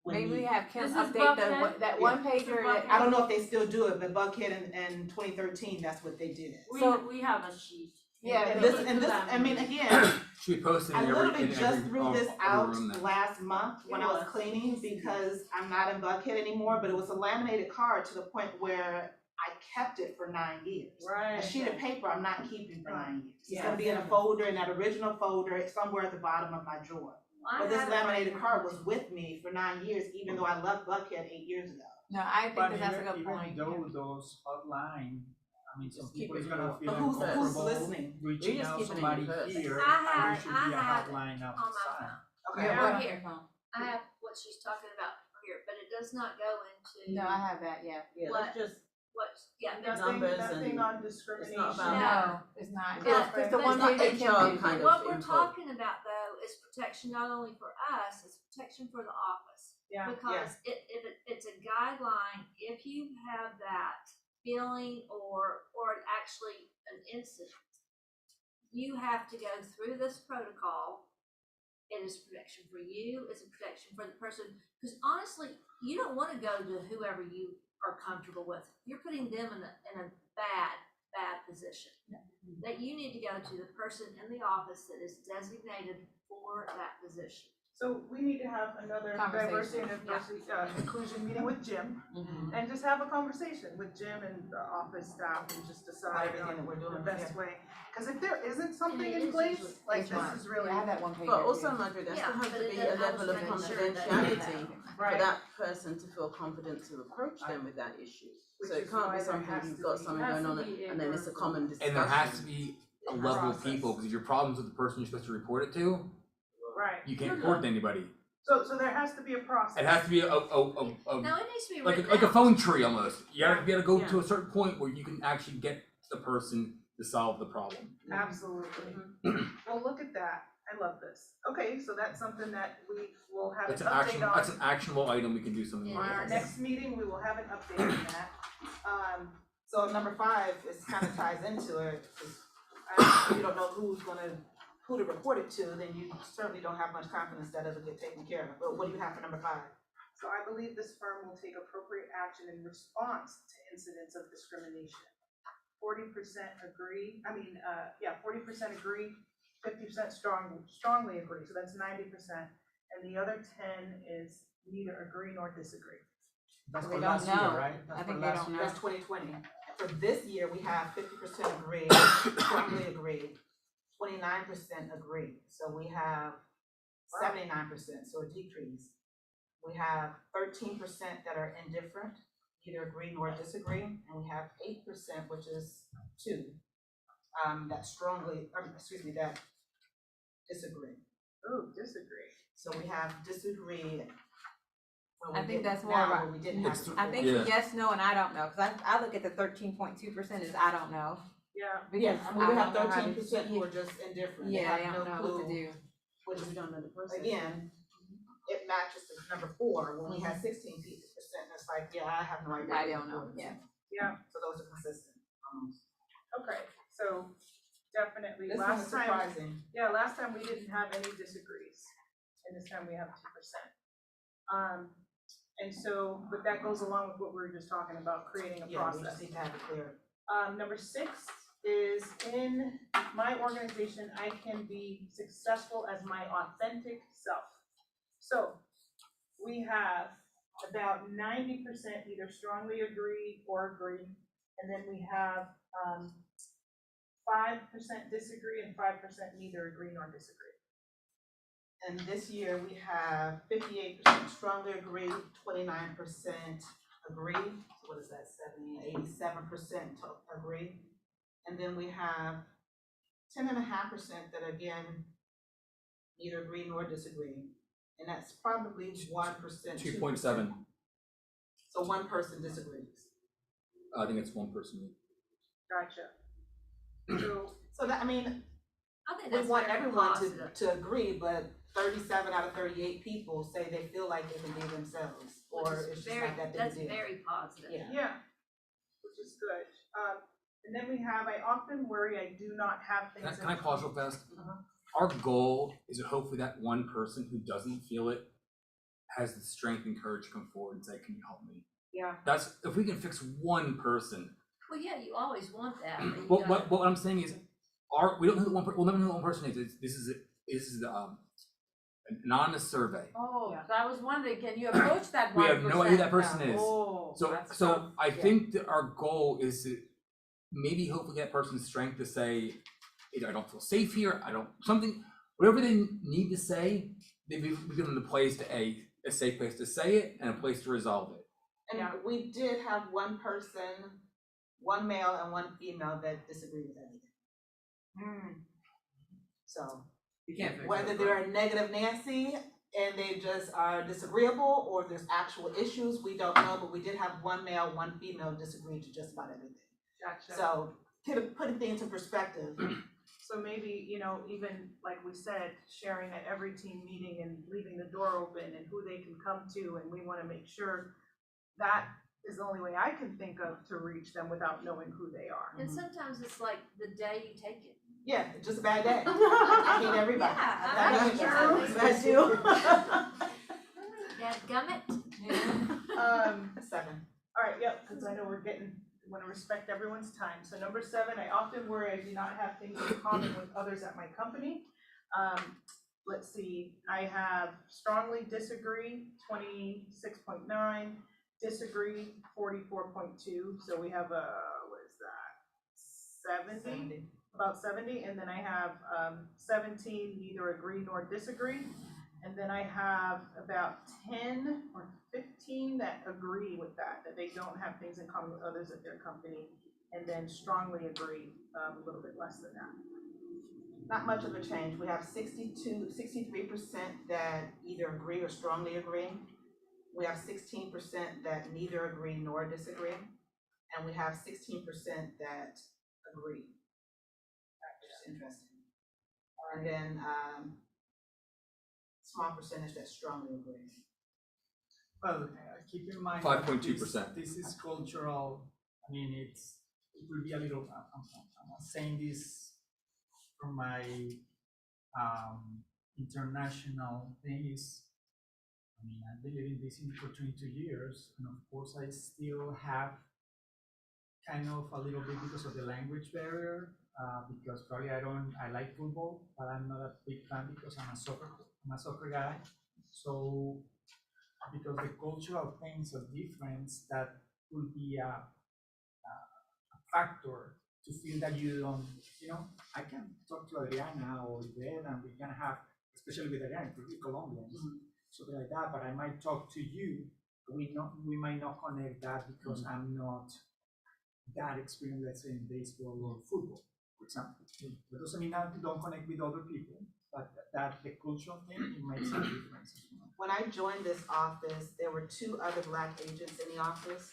when Maybe we you- have Kim This is update Buckhead? that one pager that. I don't know if they still do it, but Buckhead in 2013, that's what they did. We have a sheet. Yeah, And they this, need and to this, I mean, again, Should we post it I in every, literally in just every, threw this every out room then? last month when I was cleaning because I'm not in Buckhead anymore, but it was a laminated card to the point where I kept it for 9 years. Right. A sheet of paper I'm not keeping for 9 years. It's Yeah. gonna be in a folder, in that original folder, it's somewhere at the bottom of my drawer. But this laminated card was with me for 9 years, even though I left Buckhead 8 years ago. No, I think But that's a good even point. though those hotline, I mean, some Just keep people it is gonna real. feel But who's uncomfortable listening? reaching just out keeping it in somebody your purse. here, I and have- there should be a I have hotline on my outside. phone. Okay. Yeah, Right what- here. I have what she's talking about here, but it does not go into. No, I have that, yeah. Yeah, What- let's just, Yeah, That's that's, numbers Nothing and on discrimination. about- No, it's not. But- It's just the but one it's not page that HR Kim did. kind of what we're info. talking about though is protection not only for us, it's protection for the office. Yeah. Because it's a guideline, if you have that feeling or actually an incident, you have to go through this protocol. It is protection for you, it's a protection for the person, because honestly, you don't wanna go to whoever you are comfortable with. You're putting them in a bad position. That you need to go to the person in the office that is designated for that position. So we need to have another diversity and diversity, inclusion meeting with Jim, and just have a conversation with Jim and the office staff and just decide Everything that we're on the doing, best way. Cause if there isn't something And it in is place, usually- like It's this fine. is really. Yeah, I have that one page. but also, Margaret, there Yeah, still has but to it be doesn't- a I was level of making sure that- confidentiality for Right. that person to feel confident to approach them with that issue. Which So it is can't why be there something has you've to got be- something has going to on be and then it's a common discussion. And there has to be a level of Process. people, because your problems with the person you're supposed to report it to, Right, you can't report it to anybody. so there has to be a process. It has to be a No, it needs to be like written a out. phone tree almost. You gotta be able to go Yeah. to a certain point where you can actually get the person to solve the problem. Absolutely. Well, look at that. I love this. Okay, so that's something that we will have an That's an action, update that's on. an actionable item we can do something Yeah. On like. our next meeting, we will have an update on that. So number 5 is kind of ties into it, 'cause if you don't know who to report it to, then you certainly don't have much confidence that it'll get taken care of. But what do you have for number 5? So I believe this firm will take appropriate action in response to incidents of discrimination. 40% agree, 40% agree, 50% strongly agree, so that's 90%. And the other 10 is neither agree nor disagree. That's They for don't last year, know. right? That's I for think they last don't year. know. That's 2020. For this year, we have 50% agree, strongly agree, 29% agree. So we have 79%, so a decrease. We have 13% that are indifferent, neither agree nor disagree, and we have 8%, which is 2, that that disagree. Ooh, disagree. So we have disagree. when I we think didn't- that's more now about- when we didn't have it I think Yeah. yes, no, and I don't know, cause I look at the 13.2% as I don't know. Yeah. Because Yeah, I mean, we I have don't know how to- 13% who are just indifferent. They Yeah, I have don't no know what to clue, do. which We don't know the person. again, it matches to number 4, when we had 16%, and it's like, yeah, I have no idea. I don't know, yeah. Yeah, So those are consistent, almost. okay, so definitely, This one is last time, surprising. last time we didn't have any disagrees, and this time we have 2%. And so, but that goes along with what we were just talking about, creating a Yeah, we just process. need to have it clear. Number 6 is in my organization, I can be successful as my authentic self. So we have about 90% either strongly agree or agree. And then we have 5% disagree and 5% neither agree nor disagree. And this year we have 58% strongly agree, 29% agree. So what is that, 87% agree. And then we have 10.5% that again, neither agree nor disagree. And that's probably 1%. 2.7. So one person disagrees. I think it's one person. Gotcha. So that, I mean, I think we that's want very everyone positive. to agree, but 37 out of 38 people say they feel like they can be themselves, or Which is it's just very, not that big a that's deal. very positive. Yeah. Yeah, which is good. And then we have, I often worry I do not have things. Can I pause real fast? Uh-huh. Our goal is that hopefully that one person who doesn't feel it has the strength and courage to come forward and say, "Can you help me?" Yeah. That's if we can fix one person. Well, yeah, you always want that. But you What gotta- what I'm saying is, we don't know who we'll never know who one person is. This is the an anonymous survey. Oh, Yeah. so I was wondering, can you approach that 1%? We have no idea who that person now? is. Oh, So that's tough. I think that our goal is to maybe hopefully that person's strength to say, either I don't feel safe here, I don't something, whatever they need to say, we give them the place to a safe place to say it and a place to resolve it. And we did have one person, one male and one female that disagreed with everything. So You can't fix whether that, they're a negative Nancy and they just are disagreeable, or there's actual issues, we don't know, but we did have one male, one female disagree to just about everything. Gotcha. So putting things into perspective. So maybe, even like we said, sharing at every team meeting and leaving the door open and who they can come to, and we wanna make sure that is the only way I can think of to reach them without knowing who they are. And sometimes it's like the day you take it. Yeah, just a bad day. I hate everybody. Yeah, I do. Dadgummit. 7. All right, yep, because I know want to respect everyone's time. So number 7, I often worry I do not have things in common with others at my company. Let's see, I have strongly disagree, 26.9, disagree, 44.2. So we have what is that, 70? About 70, and then I have 17 neither agree nor disagree. And then I have about 10 or 15 that agree with that they don't have things in common with others at their company, and then strongly agree, a little bit less than that. Not much of a63% that either agree or strongly agree. We have 16% that neither agree nor disagree. And we have 16% that agree. Which is interesting. And then small percentage that strongly agree. Well, keep in mind. 5.2%. This is cultural. I mean, it will be a little. I'm saying this from my international things. I mean, I've been living this for 22 years, and of course, I still have kind of a little bit because of the language barrier. Because probably I like football, but I'm not a big fan because I'm a soccer guy. So because the cultural things are different, that will be a factor to feel that you don't, I can talk to Adriana or Ivette and we can have, especially with Adriana, because we're Colombians, something like that, but I might talk to you, we might not connect that because I'm not that experienced, let's say in baseball or football, for example. That doesn't mean that you don't connect with other people, but that the cultural thing, it makes a difference. When I joined this office, there were 2 other Black agents in the office,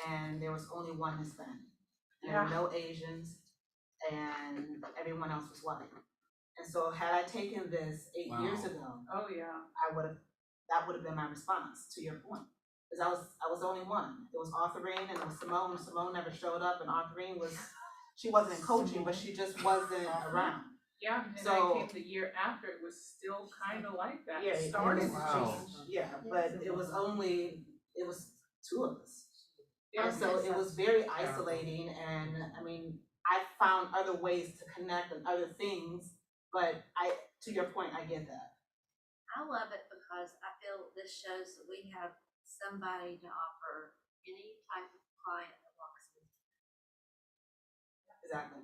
and there was only 1 Hispanic. There were no Asians, and everyone else was white. And so had I taken this 8 years ago, Oh, yeah. that would have been my response to your point. Because I was the only one. It was Arthurine and it was Simone. Simone never showed up, and Arthurine she wasn't in coaching, but she just wasn't around. Yeah, and So- I came the year after, it was still kind of like that. Yeah, It started. Wow. Yeah, but it was 2 of us. Yeah, And so it was very isolating, and I mean, I found other ways to connect and other things, but to your point, I get that. I love it because I feel this shows that we have somebody to offer any type of client that walks in. Exactly.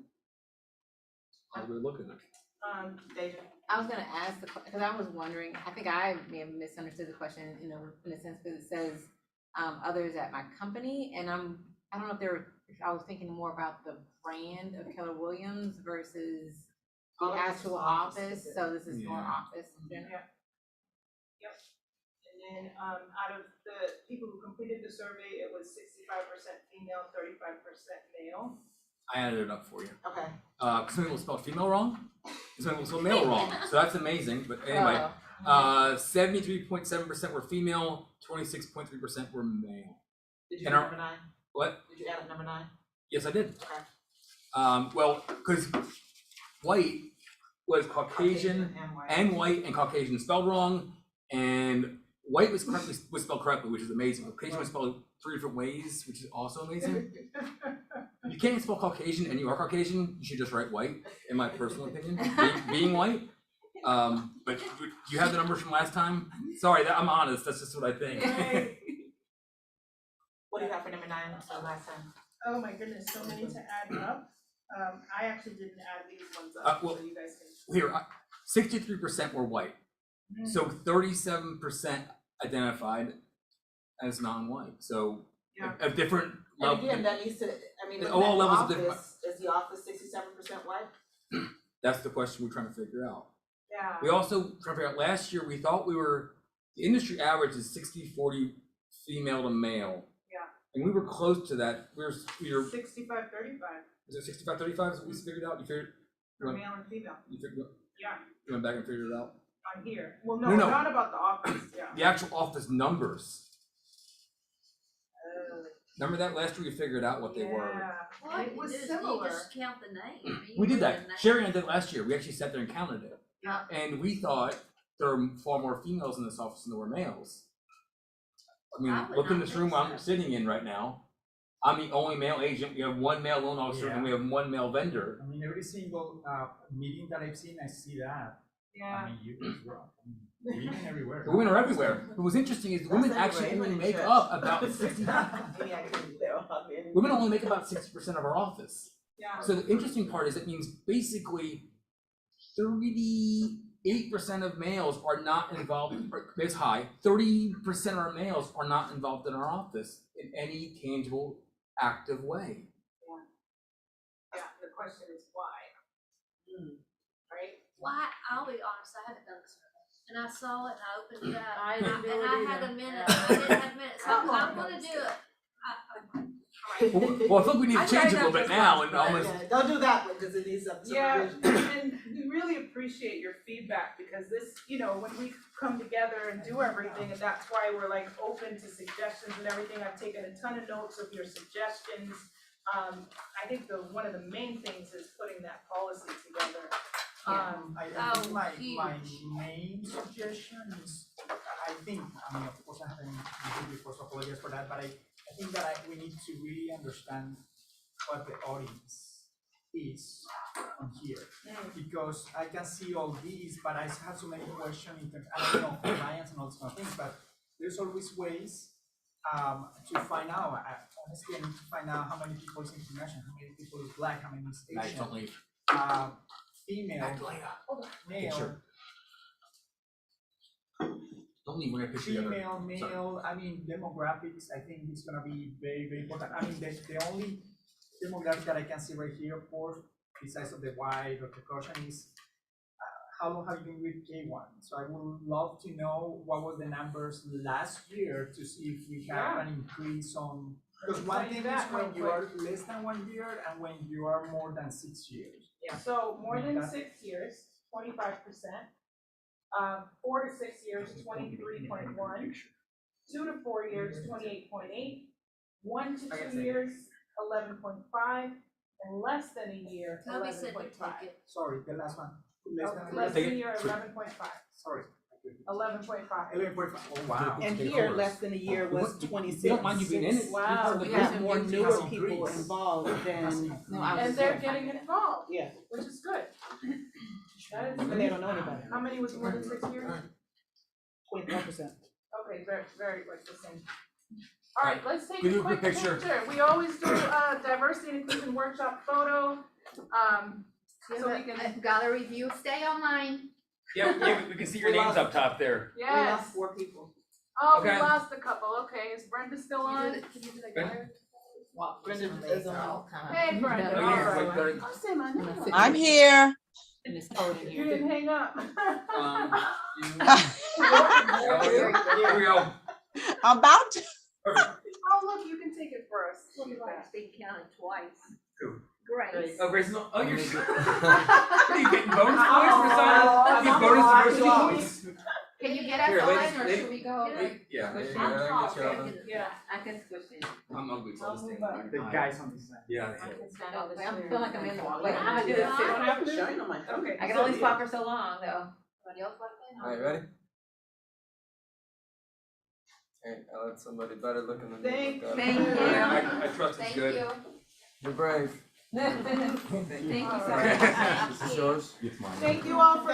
How do we look at it? Deja? I was gonna ask because I was wondering, I think I may have misunderstood the question, you know, in a sense, because it says, others at my company, and I don't know if I was thinking more about the brand of Keller Williams versus the Oh, this is actual office office, specific. so this is more Yeah. office in general. Yep. And then, out of the people who completed the survey, it was 65% female, 35% male. I added it up for you. Okay. Some people spelled female wrong, some people spelled male wrong, so that's amazing, but anyway. Oh. 73.7% were female, 26.3% were male. Did you And add our- number 9? What? Did you add up number 9? Yes, I did. Okay. Well, because white was Caucasian and white. and white and Caucasian spelled wrong, and white was spelled correctly, which is amazing. Caucasian was spelled 3 different ways, which is also amazing. You can't spell Caucasian and you are Caucasian, you should just write white, in my personal opinion, being white. But do you have the numbers from last time? Sorry, I'm honest, that's just what I think. What do you have for number 9 for last time? Oh my goodness, so many to add up. I actually didn't add these ones up, Well, so you guys can. Here, 63% were white, so 37% identified as non-white, so Yeah. a different And level. again, that needs to, I mean, At looking all at the levels of different- office, is the office 67% white? That's the question we're trying to figure out. Yeah. We also trying to figure out, last year, we thought the industry average is 60-40 female to male. Yeah. And we were close to that, we were 65-35 is it 65-35 is what we figured out? You figured, for male and female. you figured, Yeah, you went back and figured it out? on here. Well, No, no, no. not about the office, yeah. The actual office numbers. Remember that last year we figured out what they were? Yeah. Well, It was you do is similar. you just count the name. I mean, you We did put that, the name. Sherry and I did it last year, we actually sat there and counted it. Yeah. And we thought there were far more females in this office than there were males. I mean, I would look in not this room think I'm so. sitting in right now. I'm the only male agent, we have 1 male loan officer, and we have 1 male vendor. I mean, every single meeting that I've seen, I see that. Yeah. I mean, you as well. I mean, women everywhere. The women are everywhere. What was interesting is the women actually only make up about 60, women only make about 60% of our office. Yeah. So the interesting part is it means basically 38% of males are not involved, or it's high, 30% of our males are not involved in our office in any tangible, active way. Yeah, the question is why? Right? Well, I'll be honest, I haven't done this survey, and I saw it, and I opened it up, I and didn't do and it I had either. a minute, I didn't have a minute, so I'm gonna do it. Well, I think we need to I change tried it a little that bit just now last and night. almost, Yeah, don't do that one, because it needs some Yeah, and and we really appreciate your feedback, because this, you know, when we come together and do everything, and that's why we're like open to suggestions and everything, I've taken a ton of notes of your suggestions. I think one of the main things is putting that policy together. I think my huge. main suggestion is, I mean, of course, I haven't reviewed before, so apologize for that, but I think that we need to really understand what the audience is on here. Because I can see all these, but I have so many questions in terms, I don't know, compliance and all these kind of things, but there's always ways to find out. Honestly, I need to find out how many people is international, how many people is black, how many is Max, Asian, don't leave. female, Back to later. male, Sure. Don't leave, we're gonna put you together. female, Sorry. male, I mean, demographics, I think it's gonna be very, very important. I mean, the only demographic that I can see right here, of course, besides of the white or Caucasian is, how long have you been with K1? So I would love to know what was the numbers last year to see if we have an increase on, because one thing is when you are less than 1 year and when you are more than 6 years. So more than That- 6 years, 25%. 4 to 6 years, 23.1. 2 to 4 years, 28.8. 1 to 2 years, 11.5, and less than a year, Toby said to 11.5. take it. Sorry, the last one. Less than Less Take than a it. year, Sure. 11.5. Sorry. 11.5. 11.5. Oh, wow. And here, less than a year was We 26. don't mind you being in it. Wow. So we Yeah. have more Has newer increased. people involved than, And they're getting involved, yeah, which is good. That is and they don't know anybody. How many was more than 6 years? 25%. Okay, very like the same. All right, let's take We a do a quick quick picture. picture. We always do diversity and inclusion workshop photo. So we can, gallery view, stay online. Yeah, we can see your names up top there. We lost yes. 4 people. Oh, we Okay. lost a couple. Okay, is Brenda still on? Can you do the gallery? Brenda is on. Hey, Brenda. Oh, All yeah, right. like, I'll say my name. I'm here. And it's cold in You here. didn't hang up. Here we go. I'm about to. Oh, look, you can take it first. She likes being counted twice. Who? Grace. Oh, Grace, no, oh, you're. What are you getting bonus points for signing? You get bonus diversity points? Can you get us Here, on, ladies, or should we go? Yeah. Yeah. I can squish in. I'm ugly, so I'll just stand there. The guys on this side. Yeah. I feel like I'm in the, wait, I'm gonna do You this don't too. have to. Shine on my phone. Okay. I can only spot for so long though. Somebody else like that? Alright, ready? Alright, I'll let somebody better looking than me. Thank look up. Thank you. I trust it's Thank good. you. You're brave. Thank you so All much. right. This is yours? It's mine. Thank you all for